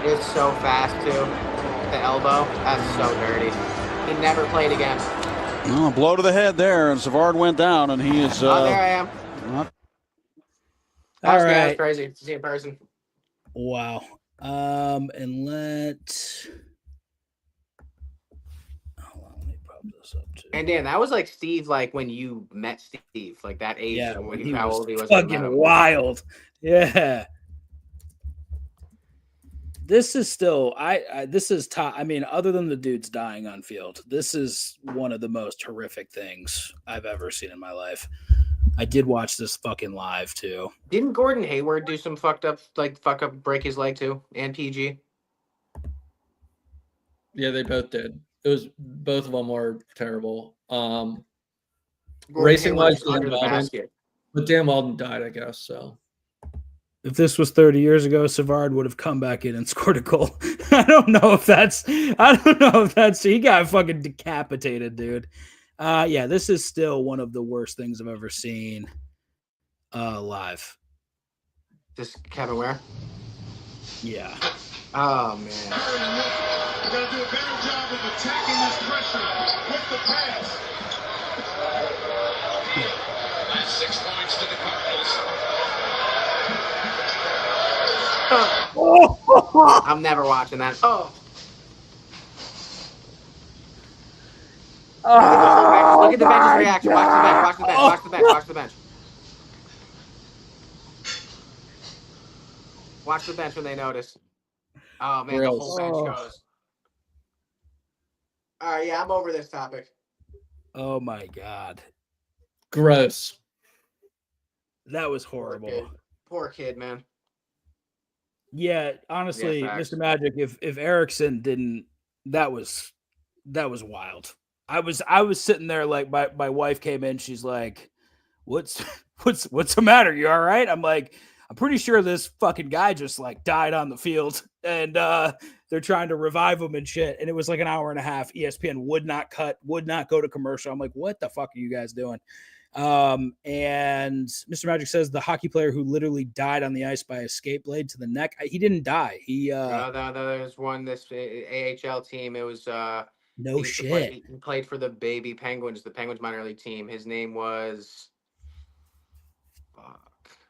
It's so fast too. The elbow, that's so dirty. He never played again. No, blow to the head there, and Savard went down, and he is. There I am. All right. That's crazy to see in person. Wow. And let me pop this up too. And Dan, that was like Steve, like when you met Steve, like that age. Yeah, when he how was old he was. fucking wild. Yeah. This is still this is top. I mean, other than the dudes dying on field, this is one of the most horrific things I've ever seen in my life. I did watch this fucking live too. Didn't Gordon Hayward do some fuck up, break his leg too, and PG? Yeah, they both did. It was both of them were terrible. Gordon Racing Hayward wise, was under the basket. but Dan Weldon died, I guess. So If this was 30 years ago, Savard would have come back in and scored a goal. I don't know if that's he got fucking decapitated, dude. Yeah, this is still one of the worst things I've ever seen live. This Kevin Ware? Yeah. Oh man. We gotta do a better job of attacking this pressure with the pass. That's 6 points to the Cardinals. I'm never watching that. Oh. Look at the bench's reaction. Watch the bench. Watch the bench. Watch the bench. Watch the bench when they notice. Oh man, the whole bench goes. All right, yeah, I'm over this topic. Oh my god. gross. That was horrible. Poor kid, man. Yeah, honestly, Mr. Magic, if Erickson didn't, that was wild. I was sitting there like my wife came in, she's like, What's the matter? You all right? I'm like, I'm pretty sure this fucking guy just like died on the field and they're trying to revive him and shit. And it was like an hour and a half. ESPN would not go to commercial. I'm like, what the fuck are you guys doing? And Mr. Magic says the hockey player who literally died on the ice by a skate blade to the neck. He didn't die. He no, there's one this AHL team. It was no shit. He played for the baby Penguins, the Penguins minor league team. His name was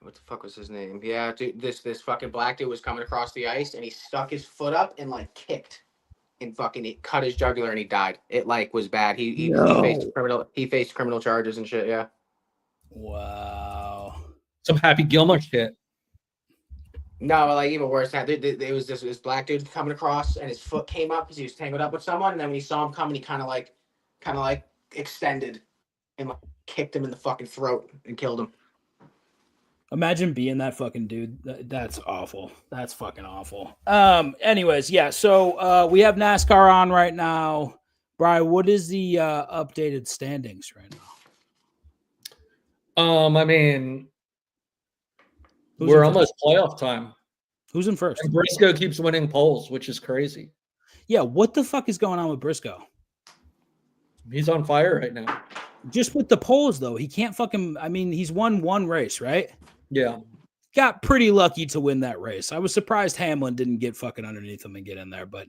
what the fuck was his name? Yeah, dude, this fucking black dude was coming across the ice and he stuck his foot up and like kicked and fucking cut his jugular and he died. It like was bad. He faced criminal charges and shit. Yeah. Wow. Some Happy Gilmore shit. No, like even worse. It was this black dude coming across and his foot came up because he was tangled up with someone, and then when he saw him coming, he kind of like extended and like kicked him in the fucking throat and killed him. Imagine being that fucking dude. That's awful. That's fucking awful. Anyways, yeah. So we have NASCAR on right now. Brian, what is the updated standings right now? I mean, we're almost playoff time. Who's in first? And Briscoe keeps winning polls, which is crazy. Yeah, what the fuck is going on with Briscoe? He's on fire right now. Just with the polls, though, he can't fucking. I mean, he's won one race, right? Yeah. Got pretty lucky to win that race. I was surprised Hamlin didn't get fucking underneath him and get in there. But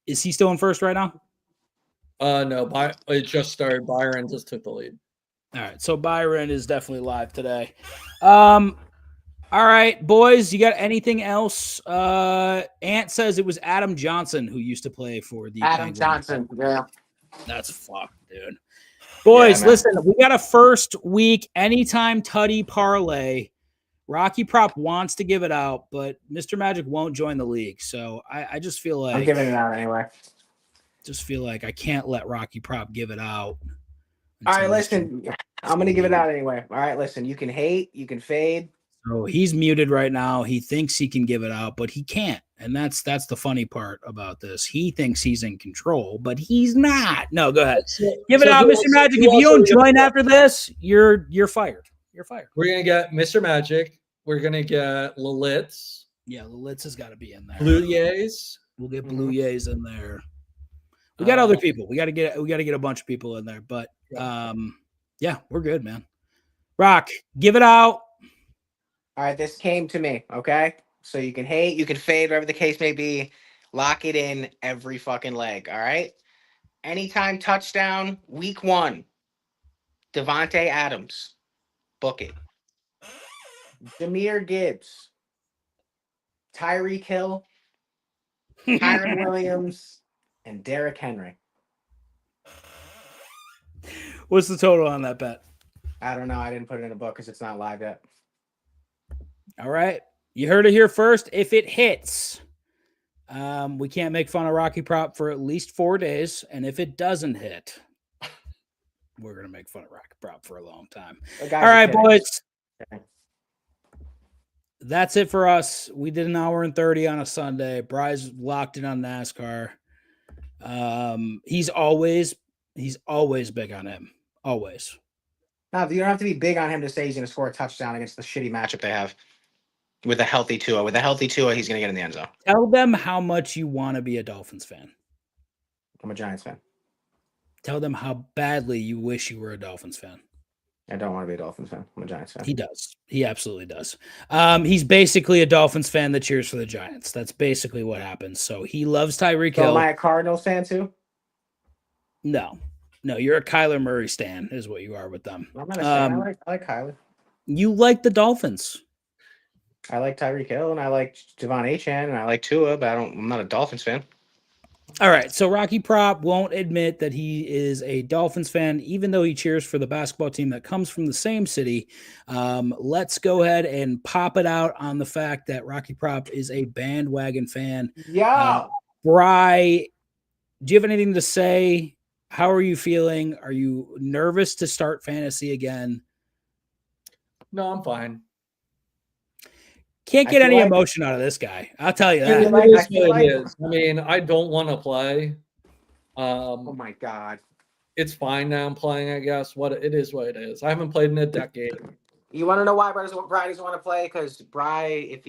is he still in first right now? No, it just started. Byron just took the lead. All right, so Byron is definitely live today. All right, boys, you got anything else? Ant says it was Adam Johnson who used to play for the Adam Penguins. Johnson. Yeah. That's fucked, dude. Boys, Yeah, listen, we got a first week anytime tutty parlay. Rocky Prop wants to give it out, but Mr. Magic won't join the league. So I just feel like I'm giving it out anyway. Just feel like I can't let Rocky Prop give it out. All right, listen. I'm gonna give it out anyway. All right, listen. You can hate, you can fade. So he's muted right now. He thinks he can give it out, but he can't. And that's the funny part about this. He thinks he's in control, but he's not. No, go ahead. Give it out, Mr. Magic. If you don't join after this, you're fired. You're fired. We're gonna get Mr. Magic. We're gonna get Lilitz. Yeah, Lilitz has got to be in there. Blue Yays. We'll get Blue Yays in there. We got other people. We got to get a bunch of people in there, but yeah, we're good, man. Rock, give it out. All right, this came to me, okay? So you can hate, you can fade, whatever the case may be. Lock it in every fucking leg, all right? Anytime touchdown, week 1. Devontae Adams. Book it. Jahmyr Gibbs. Tyreek Hill. Kyron Williams. And Derrick Henry. What's the total on that bet? I don't know. I didn't put it in a book because it's not live yet. All right. You heard it here first. If it hits, we can't make fun of Rocky Prop for at least 4 days. And if it doesn't hit, we're gonna make fun of Rocket Prop for a long time. All right, boys. That's it for us. We did an hour and 30 on a Sunday. Bry's locked in on NASCAR. He's always big on him. Always. No, you don't have to be big on him to say he's going to score a touchdown against the shitty matchup they have with a healthy Tua. With a healthy Tua, he's going to get in the end zone. Tell them how much you want to be a Dolphins fan. I'm a Giants fan. Tell them how badly you wish you were a Dolphins fan. I don't want to be a Dolphins fan. I'm a Giants fan. He does. He absolutely does. He's basically a Dolphins fan that cheers for the Giants. That's basically what happens. So he loves Tyreek Hill. Am I a Cardinals fan too? No, you're a Kyler Murray stan, is what you are with them. I'm not a fan. I like Kyler. You like the Dolphins. I like Tyreek Hill and I like Devon Achane and I like Tua, but I'm not a Dolphins fan. All right, so Rocky Prop won't admit that he is a Dolphins fan, even though he cheers for the basketball team that comes from the same city. Let's go ahead and pop it out on the fact that Rocky Prop is a bandwagon fan. Yeah. Bry, do you have anything to say? How are you feeling? Are you nervous to start fantasy again? No, I'm fine. Can't get any emotion out of this guy. I'll tell you that. I mean, I don't want to play. Oh my God. It's fine now I'm playing, I guess. It is what it is. I haven't played in a decade. You want to know why Bry doesn't want to play? Because Bry,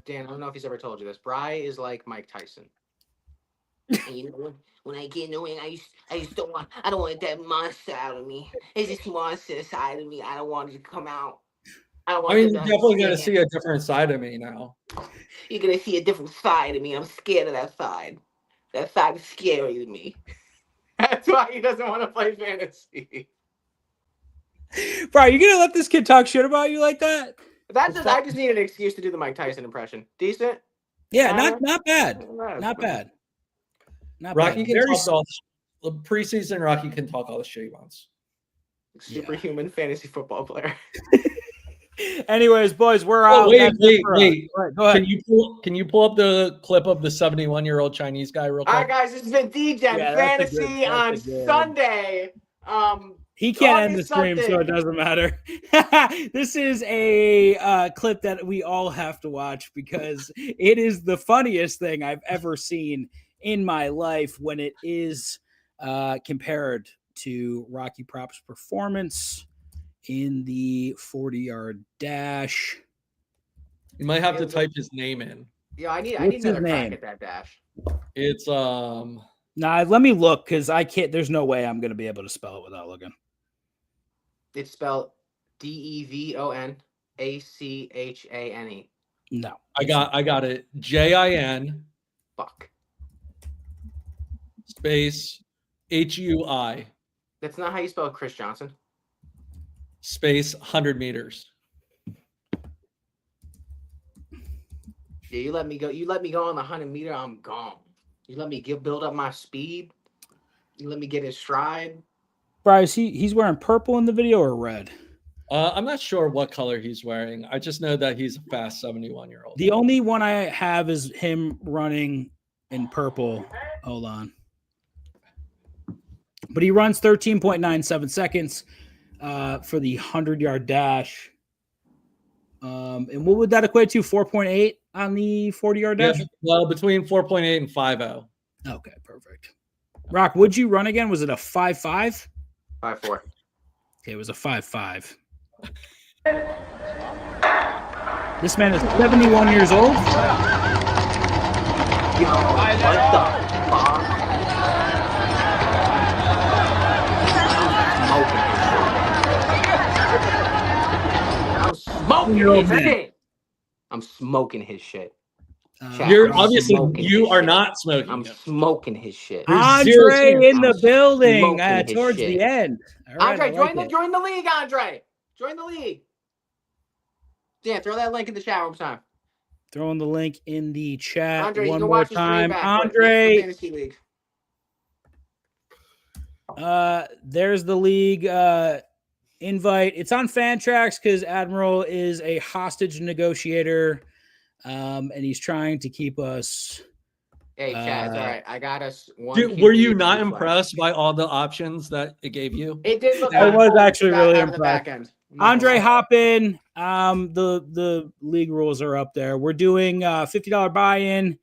Dan, I don't know if he's ever told you this. Bry is like Mike Tyson. And you know, when I get in the ring, I don't want that monster out of me. It's this monster inside of me. I don't want it to come out. You're definitely going to see a different side of me now. You're going to see a different side of me. I'm scared of that side. That side is scary to me. That's why he doesn't want to play fantasy. Bro, you going to let this kid talk shit about you like that? I just need an excuse to do the Mike Tyson impression. Decent? Yeah, not bad. Not bad. Rocky can talk all the preseason. Rocky can talk all the shit he wants. Superhuman fantasy football player. Anyways, boys, we're out. Wait. Right, go ahead. Can you pull up the clip of the 71-year-old Chinese guy real quick? All right, guys, this has been DJ Fantasy on Sunday. He can't end the stream, so it doesn't matter. This is a clip that we all have to watch because it is the funniest thing I've ever seen in my life when it is compared to Rocky Prop's performance in the 40-yard dash. You might have to type his name in. Yeah, I need another crack at that dash. It's Nah, let me look because I can't. There's no way I'm gonna be able to spell it without looking. It's spelled DEVONACHANE. No, I got it. JIN. Fuck. Space HUI. That's not how you spell Chris Johnson. Space 100 meters. Yeah, you let me go. You let me go on the 100-meter. I'm gone. You let me build up my speed. You let me get in stride. Bryce, he's wearing purple in the video or red? I'm not sure what color he's wearing. I just know that he's a fast 71-year-old. The only one I have is him running in purple. Hold on. But he runs 13.97 seconds for the 100-yard dash. And what would that equate to? 4.8 on the 40-yard dash? Yeah, well, between 4.8 and 5.0. Okay, perfect. Rock, would you run again? Was it a 5.5? 5.4. Okay, it was a 5.5. This man is 71 years old. Yo, what the fuck? I'm smoking his shit. You're obviously you are not smoking. I'm smoking his shit. Andre in the building towards the end. Right, Andre, join the league, Andre. Join the league. Yeah, throw that link in the chat one more time. Throwing the link in the chat Andre, one more time. Andre. Fantasy league. There's the league invite. It's on Fantrax because Admiral is a hostage negotiator, and he's trying to keep us Hey, Chad, it's all right. I got us one. Dude, were QB, you not 2 flex. impressed by all the options that it gave you? It did look. I like was full actually out really of the back end. I'm not Andre, gonna lie. hop in. The league rules are up there. We're doing $50 buy-in.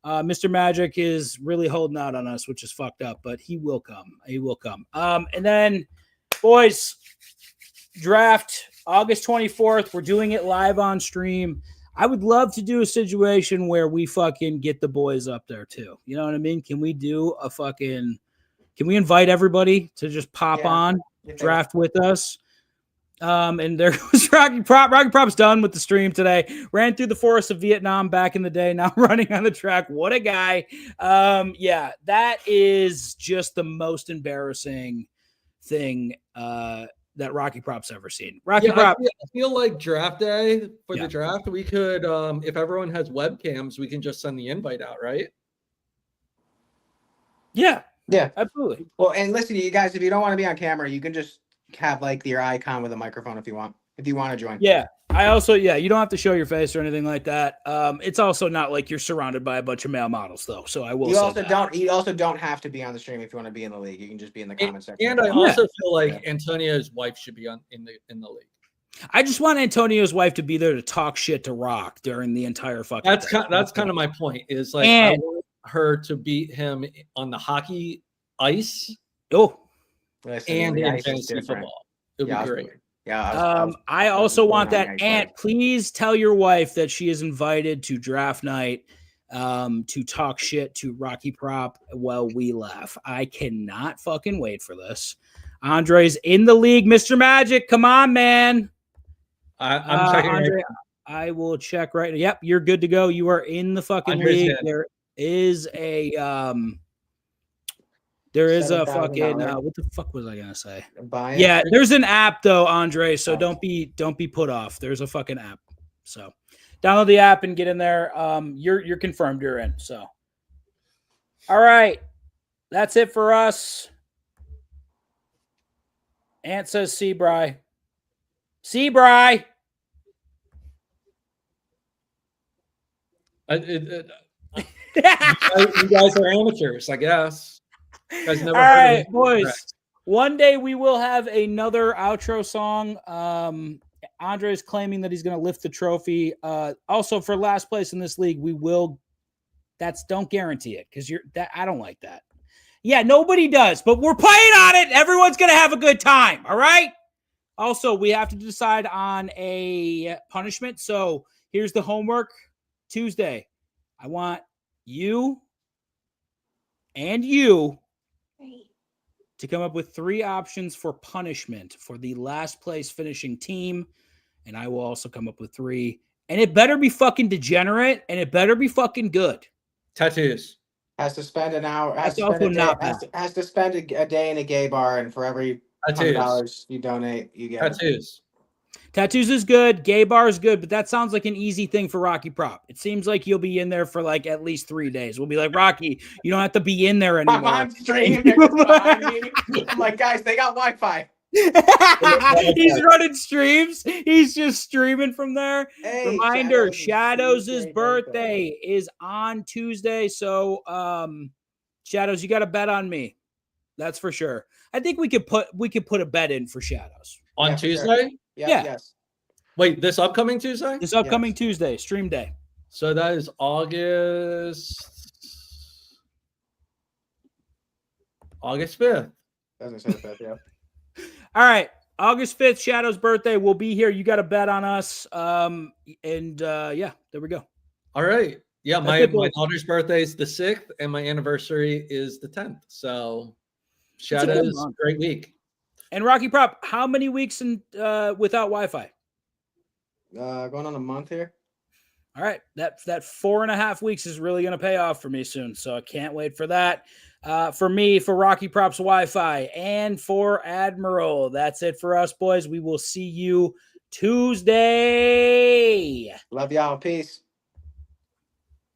Mr. Magic is really holding out on us, which is fucked up, but he will come. He will come. And then, boys, draft August 24th. We're doing it live on stream. I would love to do a situation where we fucking get the boys up there too. You know what I mean? Can we do a fucking? Can we invite everybody to just pop on, draft with us? And there was Rocky Prop. Rocky Prop's done with the stream today. Ran through the forest of Vietnam back in the day. Now running on the track. What a guy. Yeah, that is just the most embarrassing thing that Rocky Prop's ever seen. Rocky Prop. I feel like draft day for the draft, we could, if everyone has webcams, we can just send the invite out, right? Yeah. Yeah, absolutely. Well, and listen, you guys, if you don't want to be on camera, you can just have like your icon with a microphone if you want to join. Yeah. I also, you don't have to show your face or anything like that. It's also not like you're surrounded by a bunch of male models, though. So I will. You say also that. don't. You also don't have to be on the stream if you want to be in the league. You can just be in the comment section. And I also feel like Antonio's wife should be in the league. I just want Antonio's wife to be there to talk shit to Rock during the entire fucking. That's kind of my point. Is like I want her to beat him on the hockey ice. Oh, and in fantasy football. It would be great. Yeah. I also want that. Aunt, please tell your wife that she is invited to draft night to talk shit to Rocky Prop while we laugh. I cannot fucking wait for this. Andre's in the league. Mr. Magic, come on, man. I'm checking. Andre, right I will check right now. Yep, you're good to go. You are in the fucking league. There is a fucking what the fuck was I gonna say? Yeah, there's an app though, Andre. So don't be put off. There's a fucking app. So download the app and get in there. You're confirmed. You're in. So all right, that's it for us. Ant says Seabry. Seabry. You guys are amateurs, I guess. You guys never All heard right, of it. boys. One day we will have another outro song. Andre is claiming that he's going to lift the trophy. Also, for last place in this league, we will. Don't guarantee it because I don't like that. Yeah, nobody does, but we're playing on it. Everyone's going to have a good time. All right. Also, we have to decide on a punishment. So here's the homework. Tuesday, I want you and you to come up with 3 options for punishment for the last place finishing team. And I will also come up with 3. And it better be fucking degenerate and it better be fucking good. Tattoos. Has to spend an hour. Has to spend a day in a gay bar, and for every $100 you donate, you get tattoos. Tattoos is good. Gay bar is good, but that sounds like an easy thing for Rocky Prop. It seems like you'll be in there for like at least 3 days. We'll be like, Rocky, you don't have to be in there anymore. I'm on stream. I'm like, guys, they got Wi-Fi. He's running streams. He's just streaming from there. Hey, reminder, Shadows' birthday is on Tuesday. So Shadows, you got to bet on me. That's for sure. I think we could put a bet in for Shadows. On Tuesday? Sure. Yeah. Yes. Wait, this upcoming Tuesday? This upcoming Tuesday, stream day. So that is August 5th. Doesn't say the 5th, yeah. All right. August 5th, Shadow's birthday. We'll be here. You got to bet on us. Yeah, there we go. All right. Yeah, my daughter's birthday is the 6th, and my anniversary is the 10th. So Shadow's great week. And Rocky Prop, how many weeks without Wi-Fi? Going on a month here. All right. That 4.5 weeks is really going to pay off for me soon. So I can't wait for that. For me, for Rocky Prop's Wi-Fi, and for Admiral. That's it for us, boys. We will see you Tuesday. Love y'all. Peace.